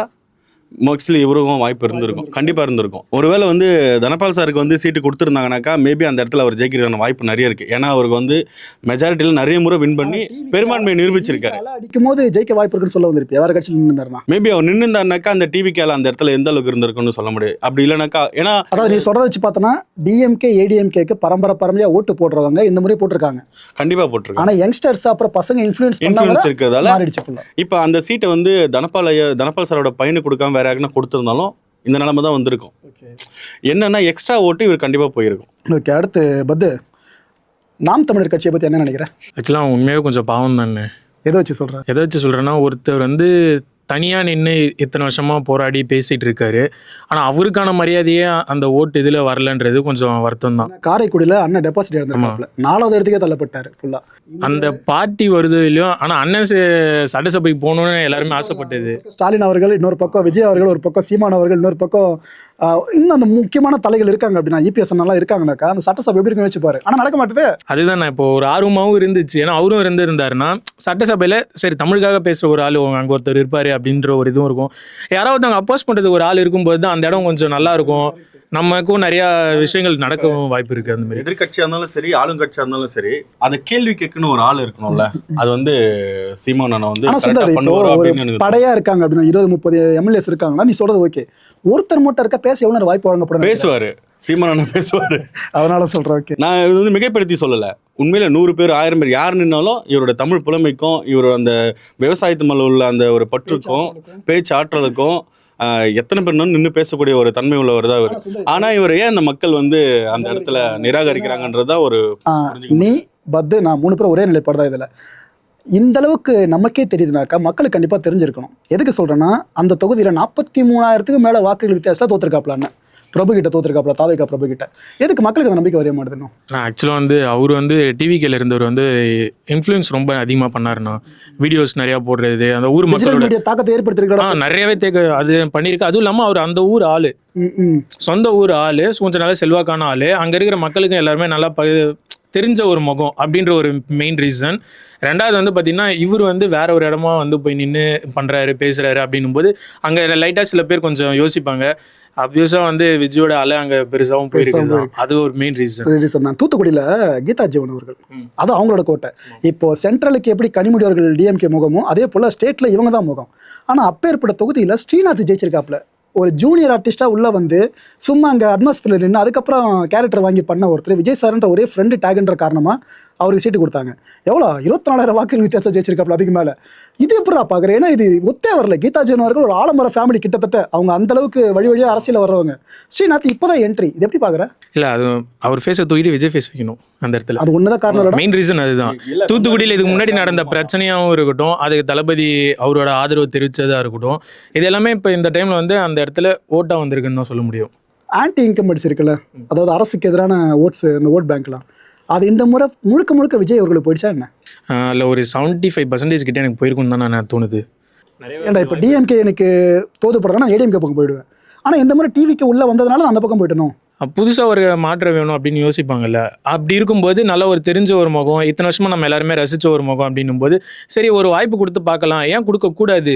மோஸ்ட்லி இவருக்கும் வாய்ப்பு இருந்திருக்கும், கண்டிப்பாக இருந்திருக்கும். ஒருவேளை வந்து தனபால் சாருக்கு வந்து சீட்டு கொடுத்துருந்தாங்கனாக்கா மேபி அந்த இடத்துல அவர் ஜெயிக்கிறதுக்கான வாய்ப்பு நிறைய இருக்குது. ஏன்னா அவருக்கு வந்து மெஜாரிட்டியில் நிறைய முறை வின் பண்ணி பெரும்பான்மையை நிரூபிச்சிருக்காரு. அடிக்கும் போது ஜெயிக்க வாய்ப்பு இருக்குன்னு சொல்ல வந்திருப்பேன். வேறு கட்சியில் நின்றுந்தாருனா மேபி அவர் நின்றுந்தாருனாக்கா அந்த டிவிகேல அந்த இடத்துல எந்த அளவுக்கு இருந்திருக்குன்னு சொல்ல முடியாது. அப்படி இல்லைனாக்கா, ஏன்னா அதாவது நீ சொல்கிறத வச்சு பார்த்தோன்னா டிஎம்கே ஏடிஎம்கேக்கு பரம்பரையாக ஓட்டு போடுறவங்க இந்த முறை போட்டிருக்காங்க, கண்டிப்பாக போட்டிருக்காங்க. ஆனால் யங்ஸ்டர்ஸ் அப்புறம் பசங்க இன்ஃப்ளூயன்ஸ் இருக்கிறதால இப்போ அந்த சீட்டை வந்து தனபால் சாரோட பையனுக்கு கொடுக்காம வேற யாருக்குன்னா கொடுத்துருந்தாலும் இந்த நிலைமை தான் வந்திருக்கும். என்னன்னா எக்ஸ்ட்ரா ஓட்டு இவர் கண்டிப்பாக போயிருக்கும். ஓகே, அடுத்து பத்து, நாம் தமிழர் கட்சியை பற்றி என்ன நினைக்கிறேன்? ஆக்சுவலாக உண்மையாக கொஞ்சம் பாவம் தானே. எதை வச்சு சொல்கிறேன்னா, ஒருத்தர் வந்து தனியாக நின்று இத்தனை வருஷமாக போராடி பேசிகிட்டு இருக்காரு. ஆனால் அவருக்கான மரியாதையே அந்த ஓட்டு இதில் வரலன்றது கொஞ்சம் வருத்தம் தான். காரைக்குடியில் அண்ணன் டெபாசிட் இருந்தாங்க, 4வது இடத்துக்கே தள்ளப்பட்டார் ஃபுல்லாக. அந்த பார்ட்டி வருது இல்லையோ, ஆனால் அண்ணன் சட்டசபைக்கு போகணுன்னு எல்லாருமே ஆசைப்பட்டது. ஸ்டாலின் அவர்கள் இன்னொரு பக்கம், விஜய் அவர்கள் ஒரு பக்கம், சீமான் அவர்கள் இன்னொரு பக்கம், இன்னும் அந்த முக்கியமான தலைகள் இருக்காங்க அப்படின்னா, இபிஎஸ் நல்லா இருக்காங்கனாக்கா அந்த சட்டசபை எப்படி இருக்குன்னு வச்சுப்பாரு. ஆனால் நடக்க மாட்டேது. அதுதான் நான் இப்போ ஒரு ஆர்வமாகவும் இருந்துச்சு. ஏன்னா அவரும் இருந்திருந்தாருன்னா சட்டசபையில் சரி தமிழுக்காக பேசுகிற ஒரு ஆள் அங்கே ஒருத்தர் இருப்பார் அப்படின்ற ஒரு இதுவும் இருக்கும். யாராவது அங்கே அப்போஸ் பண்ணுறதுக்கு ஒரு ஆள் இருக்கும்போது தான் அந்த இடம் கொஞ்சம் நல்லா இருக்கும். நமக்கும் நிறையா விஷயங்கள் நடக்கவும் வாய்ப்பு இருக்குது. அந்த மாதிரி எதிர்கட்சியாக இருந்தாலும் சரி, ஆளுங்கட்சியாக இருந்தாலும் சரி, அந்த கேள்வி கேட்கணும் ஒரு ஆள் இருக்கணும்ல. அது வந்து சீமான் வந்து படையா இருக்காங்க அப்படின்னா 20-30 எம்எல்ஏஸ் இருக்காங்கன்னா நீ சொல்றது ஓகே. ஒருத்தர் மட்டும் இருக்க பேச எவ்வளவு வாய்ப்பு வழங்கப்படும்? பேசுவாரு, சீமான் பேசுவாரு. அதனால சொல்றேன். ஓகே, நான் இது வந்து மிகைப்படுத்தி சொல்லலை. உண்மையில 100 பேர் 1000 பேர் யார் நின்னாலும் இவரோட தமிழ் புலமைக்கும் இவரோட அந்த விவசாயத்து மேல உள்ள அந்த ஒரு பற்றுக்கும் பேச்சு ஆற்றலுக்கும் எத்தனை பேர் நின்று பேசக்கூடிய ஒரு தன்மை உள்ளவர் தான் இவர். ஆனா இவர் ஏன் அந்த மக்கள் வந்து அந்த இடத்துல நிராகரிக்கிறாங்கன்றதுதான் ஒரு நீ பத்து நான் 3 பேரும் ஒரே நிலைப்பாடு தான் இதுல. இந்த அளவுக்கு நமக்கே தெரியுதுனாக்கா மக்களுக்கு கண்டிப்பா தெரிஞ்சிருக்கணும். எதுக்கு சொல்றேன்னா, அந்த தொகுதியில 43,000க்கு மேல வாக்குகள் வித்தியாசம் தோத்துருக்காப்ல பிரபுகிட்ட தோத்துருக்காப்ல, தாவேக்கா பிரபுகிட்ட. எதுக்கு மக்களுக்கு அந்த நம்பிக்கை வரைய மாட்டேதுன்னு? ஆக்சுவலாக வந்து அவர் வந்து டிவிகேல இருந்தவர் வந்து இன்ஃப்ளூயன்ஸ் ரொம்ப அதிகமாக பண்ணாருண்ணா. வீடியோஸ் நிறையா போடுறது, அந்த ஊர் மக்களோட தாக்கத்தை ஏற்படுத்திருக்கா, நிறையவே அது பண்ணியிருக்கு. அதுவும் இல்லாமல் அவர் அந்த ஊர் ஆள், சொந்த ஊர் ஆள், கொஞ்சம் நல்லா செல்வாக்கான ஆள், அங்கே இருக்கிற மக்களுக்கு எல்லாருமே நல்லா தெரிஞ்ச ஒரு முகம் அப்படின்ற ஒரு மெயின் ரீசன். ரெண்டாவது வந்து பார்த்திங்கன்னா, இவர் வந்து வேற ஒரு இடமா வந்து போய் நின்று பண்ணுறாரு பேசுகிறாரு அப்படின்னும் போது அங்கே லைட்டாக சில பேர் கொஞ்சம் யோசிப்பாங்க. அப்வியஸாக வந்து விஜயோட அலை அங்கே பெருசாகவும் போயிருக்கு. அது ஒரு மெயின் ரீசன் தான். தூத்துக்குடியில் கீதா ஜீவன் அவர்கள், அது அவங்களோட கோட்டை. இப்போ சென்ட்ரலுக்கு எப்படி கனிமொழி அவர்கள் டிஎம்கே முகமோ அதே போல் ஸ்டேட்டில் இவங்க தான் முகம். ஆனால் அப்பேற்பட்ட தொகுதியில் ஸ்ரீநாத் ஜெயிச்சிருக்காப்புல. ஒரு ஜூனியர் ஆர்டிஸ்ட்டாக உள்ளே வந்து சும்மா அங்கே அட்மாஸ்பியர் நின்று அதுக்கப்புறம் கேரக்டர் வாங்கி பண்ண ஒருத்தர் விஜய் சார்ன்ற ஒரே ஃப்ரெண்டு டேக்ன்ற காரணமாக அவருக்கு சீட்டு கொடுத்தாங்க. எவ்வளோ 24,000 வாக்குகள் வித்தியாசம் ஜெயிச்சிருக்காப்புல அதுக்கு மேலே. இது எப்படா பார்க்குறேன்? ஏன்னா இது ஒத்தே வரல. கீதா ஜீவன் அவர்கள் ஒரு ஆலமர ஃபேமிலி கிட்டத்தட்ட அவங்க அந்தளவுக்கு வழி வழியாக அரசியல் வர்றவங்க. ஸ்ரீநாத் இப்போ தான் என்ட்ரி. இது எப்படி பார்க்குறேன்? இல்லை அது அவர் ஃபேஸை தூக்கிட்டு விஜய் ஃபேஸ் வைக்கணும் அந்த இடத்துல. அது ஒன்று தான் காரணம். மெயின் ரீசன் அதுதான். தூத்துக்குடியில் இதுக்கு முன்னாடி நடந்த பிரச்சனையாகவும் இருக்கட்டும், அதுக்கு தளபதி அவரோட ஆதரவு தெரிவித்ததாக இருக்கட்டும், இது எல்லாமே இப்போ இந்த டைமில் வந்து அந்த இடத்துல ஓட்டாக வந்திருக்குன்னு தான் சொல்ல முடியும். ஆன்டி இன்கம்பன்ஸ் இருக்குல்ல, அதாவது அரசுக்கு எதிரான ஓட்ஸ், இந்த ஓட் பேங்க்லாம், அது இந்த முறை முழுக்க முழுக்க விஜய் அவர்களுக்கு போயிடுச்சா என்ன? இல்லை ஒரு 75% கிட்டே எனக்கு போயிருக்குன்னு தான் நான் தோணுது. ஏன்டா இப்போ டிஎம்கே எனக்கு தோது போடுறேன்னா ஏடிஎம்கே பக்கம் போயிடுவேன். ஆனால் இந்த முறை டிவிக்கு உள்ளே வந்ததுனால நான் அந்த பக்கம் போயிட்டணும். புதுசாக ஒரு மாற்றம் வேணும் அப்படின்னு யோசிப்பாங்கல்ல. அப்படி இருக்கும்போது நல்ல ஒரு தெரிஞ்ச ஒரு முகம், இத்தனை வருஷமாக நம்ம எல்லாருமே ரசித்த ஒரு முகம் அப்படின்னும் போது சரி ஒரு வாய்ப்பு கொடுத்து பார்க்கலாம், ஏன் கொடுக்கக்கூடாது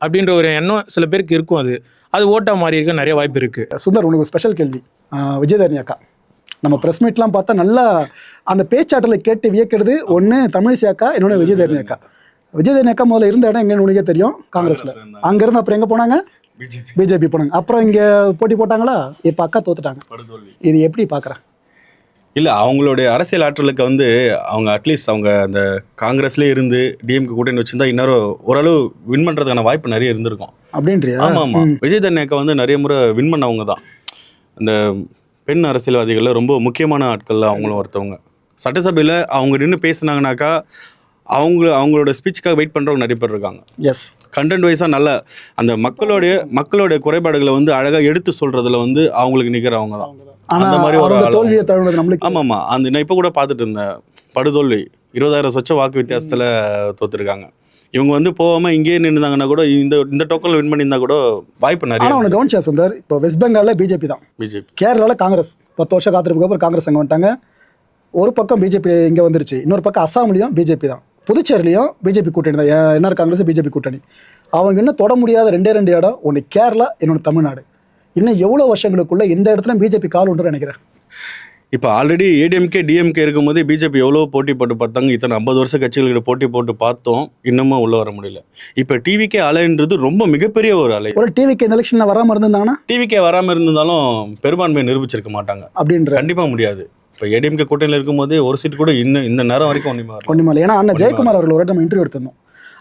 அப்படின்ற ஒரு எண்ணம் சில பேருக்கு இருக்கும். அது ஓட்டாக மாறி இருக்க நிறைய வாய்ப்பு இருக்குது. சுந்தர், உனக்கு ஸ்பெஷல் கேள்வி. விஜயதரணி அக்கா நம்ம ப்ரெஸ் மீட்லாம் பார்த்தா நல்லா அந்த பேச்சாட்டில் கேட்டு வியக்கிறது. ஒன்று தமிழிசை அக்கா, இன்னொன்று விஜயதரணி அக்கா. விஜயதரணி அக்கா முதல்ல இருந்த இடம் எங்கன்னு உனக்கே தெரியும், காங்கிரஸில். அங்கேருந்து அப்புறம் எங்கே போனாங்க? பிஜேபி போனாங்க. அப்புறம் இங்கே போட்டி போட்டாங்களா? இப்போ அக்கா தோத்துட்டாங்க. இது எப்படி பார்க்குறேன்? இல்லை, அவங்களுடைய அரசியல் ஆற்றலுக்கு வந்து அவங்க அட்லீஸ்ட் அவங்க அந்த காங்கிரஸ்லேயே இருந்து டிஎம்கே கூட்டணி வச்சுருந்தா இன்னொரு ஓரளவு வின் பண்ணுறதுக்கான வாய்ப்பு நிறைய இருந்திருக்கும். அப்படின்றியா? ஆமாம் ஆமாம். விஜயதரணி அக்கா வந்து நிறைய முறை வின் பண்ணவங்க தான். இந்த பெண் அரசியல்வாதிகளில் ரொம்ப முக்கியமான ஆட்களில் அவங்களும் ஒருத்தவங்க. சட்டசபையில் அவங்க நின்று பேசுனாங்கனாக்கா அவங்களோட ஸ்பீச்சுக்காக வெயிட் பண்ணுறவங்க நிறைய பேர் இருக்காங்க. எஸ், கண்டென்ட் வைஸாக நல்ல அந்த மக்களுடைய குறைபாடுகளை வந்து அழகாக எடுத்து சொல்கிறதுல வந்து அவங்களுக்கு நிற்கிறவங்க தான். அந்த மாதிரி ஒரு தோல்வியை தழுவுனது நம்மளுக்கு. ஆமாம் ஆமாம். அந்த நான் இப்போ கூட பார்த்துட்டு இருந்தேன் படுதோல்வி 20,000 சொச்ச வாக்கு வித்தியாசத்தில் தோத்துருக்காங்க. இவங்க வந்து போகாமல் இங்கேயே நின்றுந்தாங்கன்னா கூட இந்த டோக்கனில் வின் பண்ணியிருந்தா கூட வாய்ப்பு நிறைய. ஆனால் அவனை கவனிச்சா சுந்தர், இப்போ வெஸ்ட் பெங்காலில் பிஜேபி தான், கேரளாவில் காங்கிரஸ் 10 வருஷம் காத்திருப்புக்கு அப்புறம் காங்கிரஸ் அங்கே வந்துட்டாங்க. ஒரு பக்கம் பிஜேபி இங்கே வந்துருச்சு, இன்னொரு பக்கம் அசாம்லேயும் பிஜேபி தான், புதுச்சேரிலையும் பிஜேபி கூட்டணி தான். என்ஆர் காங்கிரஸ் பிஜேபி கூட்டணி. அவங்க இன்னும் தொட முடியாத 2 இடம், ஒன்று கேரளா, இன்னொன்று தமிழ்நாடு. இன்னும் எவ்வளோ வருஷங்களுக்குள்ள இந்த இடத்துல பிஜேபி கால் உண்டு நினைக்கிறேன். இப்போ ஆல்ரெடி ஏடிஎம்கே டிஎம்கே இருக்கும்போது பிஜேபி எவ்வளோ போட்டி போட்டு பார்த்தாங்க. இத்தனை 50 வருஷ கட்சிகள்கிட்ட போட்டி போட்டு பார்த்தோம், இன்னமும் உள்ளே வர முடியல. இப்போ டிவிக்கே அலைன்றது ரொம்ப மிகப்பெரிய ஒரு அலை. ஒரு டிவிக்கு இந்த எலெக்ஷனில் வராமல் இருந்திருந்தாங்கன்னா, டிவிக்கே வராமல் இருந்திருந்தாலும் பெரும்பான்மையை நிரூபிச்சிருக்க மாட்டாங்க அப்படின்ற. கண்டிப்பாக முடியாது. இப்போ ஏடிஎம்கே கூட்டணியில் இருக்கும்போது ஒரு சீட் கூட இந்த நேரம் வரைக்கும் ஒன்றுமே இல்லை. ஏன்னா அண்ணன் ஜெயக்குமார் அவர்கள் ஒரு நம்ம இன்டர்வியூ எடுத்திருந்தோம்.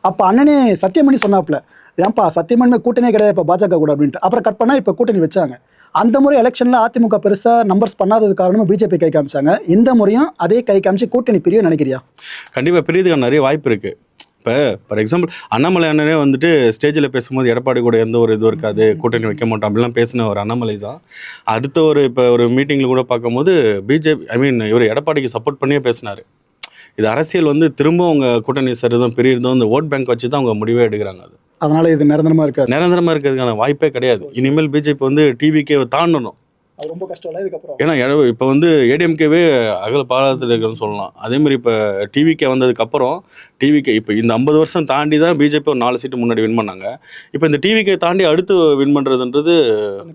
அப்போ அண்ணனே சத்தியமணி சொன்னாப்புல, ஏன்பா சத்தியமணி கூட்டணியே கிடையாது இப்போ பாஜக கூட அப்படின்ட்டு. அப்புறம் கட் பண்ணால் இப்போ கூட்டணி வச்சாங்க. அந்த முறை எலெக்ஷனில் அதிமுக பெருசாக நம்பர்ஸ் பண்ணாதது காரணமாக பிஜேபி கை காமிச்சாங்க. இந்த முறையும் அதே கை காமிச்சு கூட்டணி பிரிய நினைக்கிறியா? கண்டிப்பாக பிரியதுக்கான நிறைய வாய்ப்பு இருக்குது. இப்போ ஃபார் எக்ஸாம்பிள் அண்ணாமலை அண்ணனே வந்துட்டு ஸ்டேஜில் பேசும்போது எடப்பாடி கூட எந்த ஒரு இது இருக்காது, கூட்டணி வைக்க மாட்டோம் அப்படிலாம் பேசின ஒரு அண்ணாமலை தான். அடுத்த இப்போ ஒரு மீட்டிங்கில் கூட பார்க்கும்போது பிஜேபி இவர் எடப்பாடிக்கு சப்போர்ட் பண்ணியே பேசினார். இது அரசியல் வந்து திரும்ப அவங்க கூட்டணி சரிதான் பிரியிருந்தோம், இந்த ஓட் பேங்க் வச்சு தான் அவங்க முடிவே எடுக்கிறாங்க. அதனால இது நிரந்தரமாக இருக்கிறதுக்கான வாய்ப்பே கிடையாது. இனிமேல் பிஜேபி வந்து டிவிக்கே தாண்டணும். அது ரொம்ப கஷ்டம் இல்லை இதுக்கப்புறம். ஏன்னா இப்போ வந்து ஏடிஎம்கேவே அகல பாலத்தில் இருக்குன்னு சொல்லலாம். அதேமாதிரி இப்போ டிவிக்கே வந்ததுக்கப்புறம் டிவிக்கே இப்போ இந்த 50 வருஷம் தாண்டி தான் பிஜேபி ஒரு 4 சீட்டு முன்னாடி வின் பண்ணாங்க. இப்போ இந்த டிவிக்கே தாண்டி அடுத்து வின் பண்ணுறதுன்றது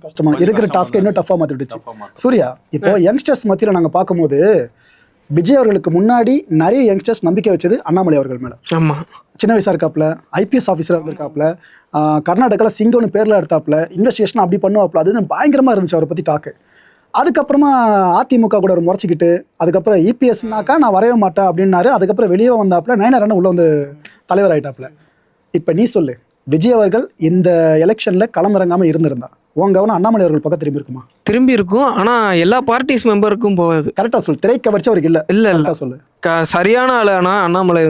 கஷ்டமாக இருக்கிற டாஸ்க்கை இன்னும் டஃப்பாக மாற்றிடுச்சு. சூர்யா, இப்போ யங்ஸ்டர்ஸ் மத்தியில் நாங்கள் பார்க்கும்போது விஜய் அவர்களுக்கு முன்னாடி நிறைய யங்ஸ்டர்ஸ் நம்பிக்கை வச்சது அண்ணாமலை அவர்கள் மேலே. ஆமாம், சின்ன வயசாக இருக்காப்புல, ஐபிஎஸ் ஆஃபீஸராக இருந்திருக்காப்புல, கர்நாடகாவில் சிங்கம்னு பேரில் எடுத்தாப்புல, இன்வெஸ்டிகேஷன் அப்படி பண்ணுவாப்புல, அது பயங்கரமாக இருந்துச்சு அவரை பற்றி டாக்கு. அதுக்கப்புறமா அதிமுக கூட ஒரு முறைச்சிக்கிட்டு, அதுக்கப்புறம் இபிஎஸ்னாக்கா நான் வரவே மாட்டேன் அப்படின்னாரு. அதுக்கப்புறம் வெளியே வந்தாப்புல நயனாரன்னு உள்ள வந்து தலைவர் ஆகிட்டாப்புல. இப்போ நீ சொல்லு, விஜய் அவர்கள் இந்த எலெக்ஷனில் களமிறங்காமல் இருந்திருந்தா உன் கவனம் அண்ணாமலை அவர்கள் பக்கம் திரும்பி இருக்குமா? திரும்பி இருக்கும். ஆனால் எல்லா பார்ட்டிஸ் மெம்பருக்கும் போகாது. கரெக்டாக சொல்லு. திரை கவர்ச்சி அவருக்கு இல்லை சொல்லு. சரியான ஆள். ஆனால் அண்ணாமலை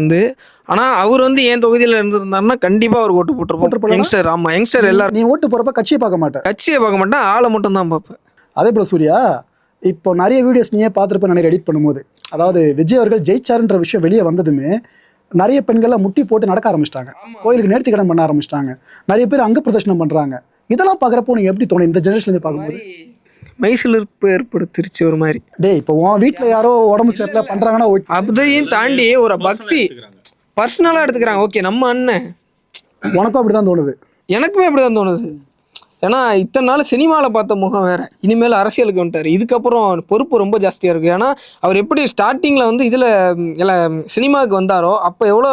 ஆனால் அவர் என் தொகுதியில் இருந்திருந்தாருன்னா கண்டிப்பாக அவர் ஓட்டு போட்டுருப்போம். யங்ஸ்டர். ஆமாம், யங்ஸ்டர் எல்லாரும். நீ ஓட்டு போகிறப்ப கட்சியை பார்க்க மாட்டேன், ஆளை மட்டும் தான் பார்ப்பேன். அதே போல் சூர்யா, இப்போ நிறைய வீடியோஸ் நீயே பார்த்துருப்ப நிறைய எடிட் பண்ணும்போது, அதாவது விஜய் அவர்கள் ஜெயிச்சாருன்ற விஷயம் வெளியே வந்ததுமே நிறைய பெண்கள்லாம் முட்டி போட்டு நடக்க ஆரம்பிச்சிட்டாங்க, கோயிலுக்கு நேர்த்தி கடன் பண்ண ஆரம்பிச்சிட்டாங்க, நிறைய பேர் அங்க பிரதர்ஷனம் பண்ணுறாங்க. இதெல்லாம் பார்க்குறப்போ நீங்கள் எப்படி தோணும்? இந்த ஜெனரேஷன்லேருந்து பார்க்கும்போது மைசிலிருப்பு ஏற்படுத்திருச்சு ஒரு மாதிரி. இப்போ உன் வீட்டில் யாரோ உடம்பு சரியில்லை பண்ணுறாங்கன்னா அதையும் தாண்டி ஒரு பக்தி பர்சனலாக எடுத்துக்கிறாங்க. ஓகே, நம்ம அண்ணன். உனக்கும் அப்படி தான் தோணுது? எனக்குமே அப்படி தான் தோணுது. ஏன்னா இத்தனை நாள் சினிமாவில் பார்த்த முகம் வேறு, இனிமேல் அரசியலுக்கு வந்துட்டார். இதுக்கப்புறம் பொறுப்பு ரொம்ப ஜாஸ்தியாக இருக்குது. ஏன்னா அவர் எப்படி ஸ்டார்டிங்கில் இதில் எல்லாம் சினிமாவுக்கு வந்தாரோ அப்போ எவ்வளோ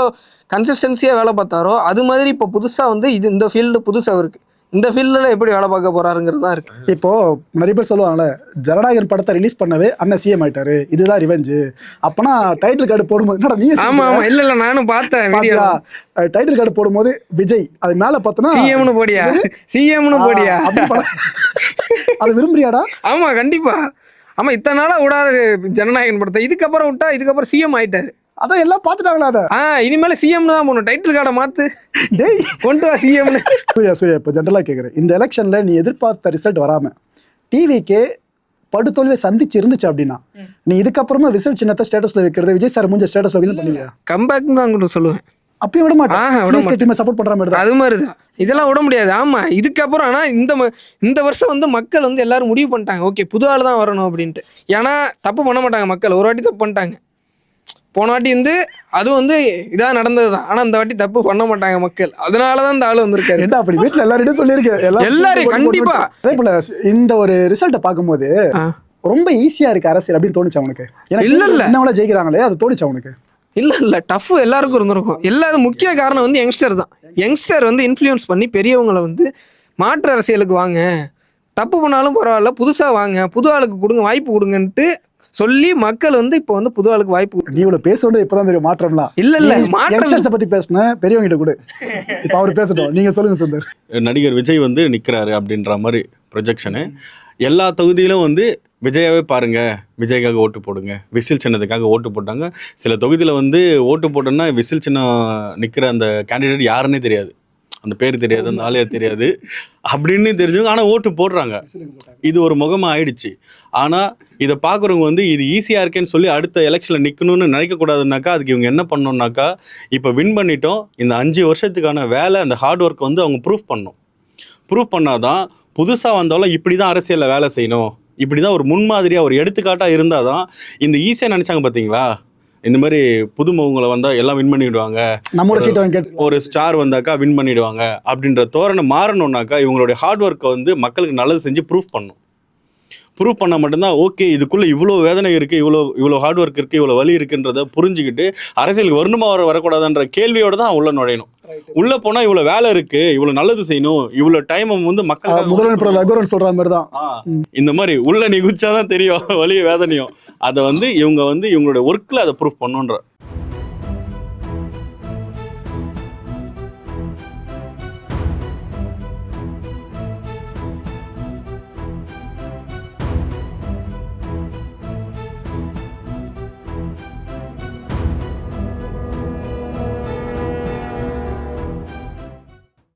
கன்சிஸ்டன்சியாக வேலை பார்த்தாரோ அது மாதிரி இப்போ புதுசாக இந்த ஃபீல்டு புதுசாக இருக்குது. இந்த ஃபீல்டில் எப்படி வேலை பார்க்க போறாருங்கிறது தான் இருக்கு. இப்போ நிறைய பேர் சொல்லுவாங்கல்ல, ஜனநாயகன் படத்தை ரிலீஸ் பண்ணவே அண்ணன் சிஎம் ஆயிட்டாரு, இதுதான் ரிவெஞ்சு. அப்பனா டைட்டில் கார்டு போடும்போது என்னடா நீ ஆமா ஆமா இல்ல நானும் பார்த்தேன் வீடியோ. டைட்டில் கார்டு போடும்போது விஜய் அது மேல பார்த்தனா சிஎம்னு போடியா சிஎம்னு போடியா அது விரும்புறியாடா? ஆமா கண்டிப்பா. ஆமா இத்தனை நாளா விடாத ஜனநாயகன் படத்தை இதுக்கப்புறம் விட்டா இதுக்கப்புறம் சிஎம் ஆயிட்டாரு. அதான் எல்லாம் பார்த்துட்டாங்களா அதை? இனிமேல சிஎம் தான் போகணும். டைட்டில் கார்டை மாத்து, டேய் கொண்டு வா சிஎம்னு. சூர்யா இப்போ ஜென்ரலாக கேட்குறேன், இந்த எலெக்ஷனில் நீ எதிர்பார்த்த ரிசல்ட் வராமல் டிவிக்கே படுதோல்வியை சந்திச்சு இருந்துச்சு அப்படின்னா நீ இதுக்கப்புறமா விசில் சின்னத்தை ஸ்டேட்டஸில் வைக்கிறது, விஜய் சார் முடிஞ்ச ஸ்டேட்டஸில் வைக்கிறது பண்ணுவியா? கம்பேக் தான் கூட சொல்லுவேன். அப்பயும் விட மாட்டேன், டீமை சப்போர்ட் பண்ணுற மாதிரி தான். அது மாதிரி தான் இதெல்லாம் விட முடியாது. ஆமா இதுக்கப்புறம் ஆனால் இந்த வருஷம் வந்து மக்கள் வந்து எல்லாரும் முடிவு பண்ணிட்டாங்க, ஓகே புது ஆள் தான் வரணும் அப்படின்ட்டு. ஏன்னா தப்பு பண்ண மாட்டாங்க மக்கள். ஒரு வாட்டி தப்பு பண்ணிட்டாங்க, போன வாட்டி வந்து அது வந்து இதாக நடந்தது தான். ஆனால் இந்த வாட்டி தப்பு பண்ண மாட்டாங்க மக்கள். அதனால தான் இந்த ஆள் வந்திருக்காரு. என்ன அப்படி வீட்டில் எல்லாரும் சொல்லியிருக்கேன், எல்லாரும் கண்டிப்பா. அதே போல இந்த ஒரு ரிசல்ட்டை பார்க்கும்போது ரொம்ப ஈஸியா இருக்கு அரசியல் அப்படின்னு தோணுச்சு அவனுக்கு? இல்ல என்ன ஜெயிக்கிறாங்களே அது தோணுச்சு அவனுக்கு? இல்ல டஃப் எல்லாருக்கும் இருந்திருக்கும். எல்லாரும் முக்கிய காரணம் வந்து யங்ஸ்டர் தான். யங்ஸ்டர் வந்து இன்ஃப்ளூயன்ஸ் பண்ணி பெரியவங்களை வந்து மாற்று அரசியலுக்கு வாங்க, தப்பு பண்ணாலும் பரவாயில்ல புதுசா வாங்க, புது ஆளுக்கு கொடுங்க, வாய்ப்பு கொடுங்கன்ட்டு சொல்லி மக்கள் வந்து இப்போ வந்து புது ஆளுக்கு வாய்ப்பு. நீ இவ்வளவு பேச இப்பதான் தெரியும் மாற்றம்லாம். இல்ல யங்ஸ்டர்ஸை பத்தி பேசின பெரியவங்க கிட்ட கூட இப்ப அவர் பேசட்டும். நீங்க சொல்லுங்க சுந்தர். நடிகர் விஜய் வந்து நிற்கிறாரு அப்படின்ற மாதிரி ப்ரொஜெக்ஷனு எல்லா தொகுதியிலும் வந்து விஜயாவே பாருங்க, விஜய்க்காக ஓட்டு போடுங்க, விசில் சின்னத்துக்காக ஓட்டு போட்டாங்க. சில தொகுதியில் வந்து ஓட்டு போட்டோன்னா விசில் சின்னம் நிற்கிற அந்த கேண்டிடேட் யாருன்னே தெரியாது, அந்த பேர் தெரியாது, அந்த ஆளே தெரியாது அப்படின்னு தெரிஞ்சவங்க ஆனால் ஓட்டு போடுறாங்க. இது ஒரு முகமாக ஆயிடுச்சு. ஆனால் இதை பார்க்குறவங்க வந்து இது ஈஸியாக இருக்கேன்னு சொல்லி அடுத்த எலெக்ஷனில் நிற்கணும்னு நினைக்கக்கூடாதுனாக்கா அதுக்கு இவங்க என்ன பண்ணணுன்னாக்கா, இப்போ வின் பண்ணிட்டோம், இந்த 5 வருஷத்துக்கான வேலை அந்த ஹார்ட் ஒர்க் வந்து அவங்க ப்ரூஃப் பண்ணணும். ப்ரூஃப் பண்ணாதான் புதுசாக வந்தாலும் இப்படி தான் அரசியலில் வேலை செய்யணும், இப்படி தான் ஒரு முன்மாதிரியாக ஒரு எடுத்துக்காட்டாக இருந்தால் தான் இந்த ஈஸியாக நினச்சாங்க பார்த்தீங்களா, இந்த மாதிரி புதுமுகங்களை வந்தால் எல்லாம் வின் பண்ணிவிடுவாங்க, நம்மளோட சீட்டை கேட்டு ஒரு ஸ்டார் வந்தாக்கா வின் பண்ணிவிடுவாங்க அப்படின்ற தோரணை மாறணுன்னாக்கா இவங்களுடைய ஹார்ட் ஒர்க்கை வந்து மக்களுக்கு நல்லது செஞ்சு ப்ரூஃப் பண்ணணும். ப்ரூவ் பண்ணால் மட்டும்தான் ஓகே இதுக்குள்ளே இவ்வளோ வேதனை இருக்குது, இவ்வளோ ஹார்ட் ஒர்க் இருக்குது, இவ்வளோ வலி இருக்குன்றதை புரிஞ்சுக்கிட்டு அரசியலுக்கு வரணுமா வரக்கூடாதுன்ற கேள்வியோடு தான் உள்ள நுழையணும். உள்ளே போனால் இவ்வளோ வேலை இருக்குது, இவ்வளோ நல்லது செய்யணும், இவ்வளோ டைம் வந்து மக்கள் முதல்வர் சொல்கிற மாதிரி தான் இந்த மாதிரி உள்ள நீ குச்சாதான் தெரியும் வலியும் வேதனையும். அதை வந்து இவங்க வந்து இவங்களோட ஒர்க்கில் அதை ப்ரூஃப் பண்ணுன்ற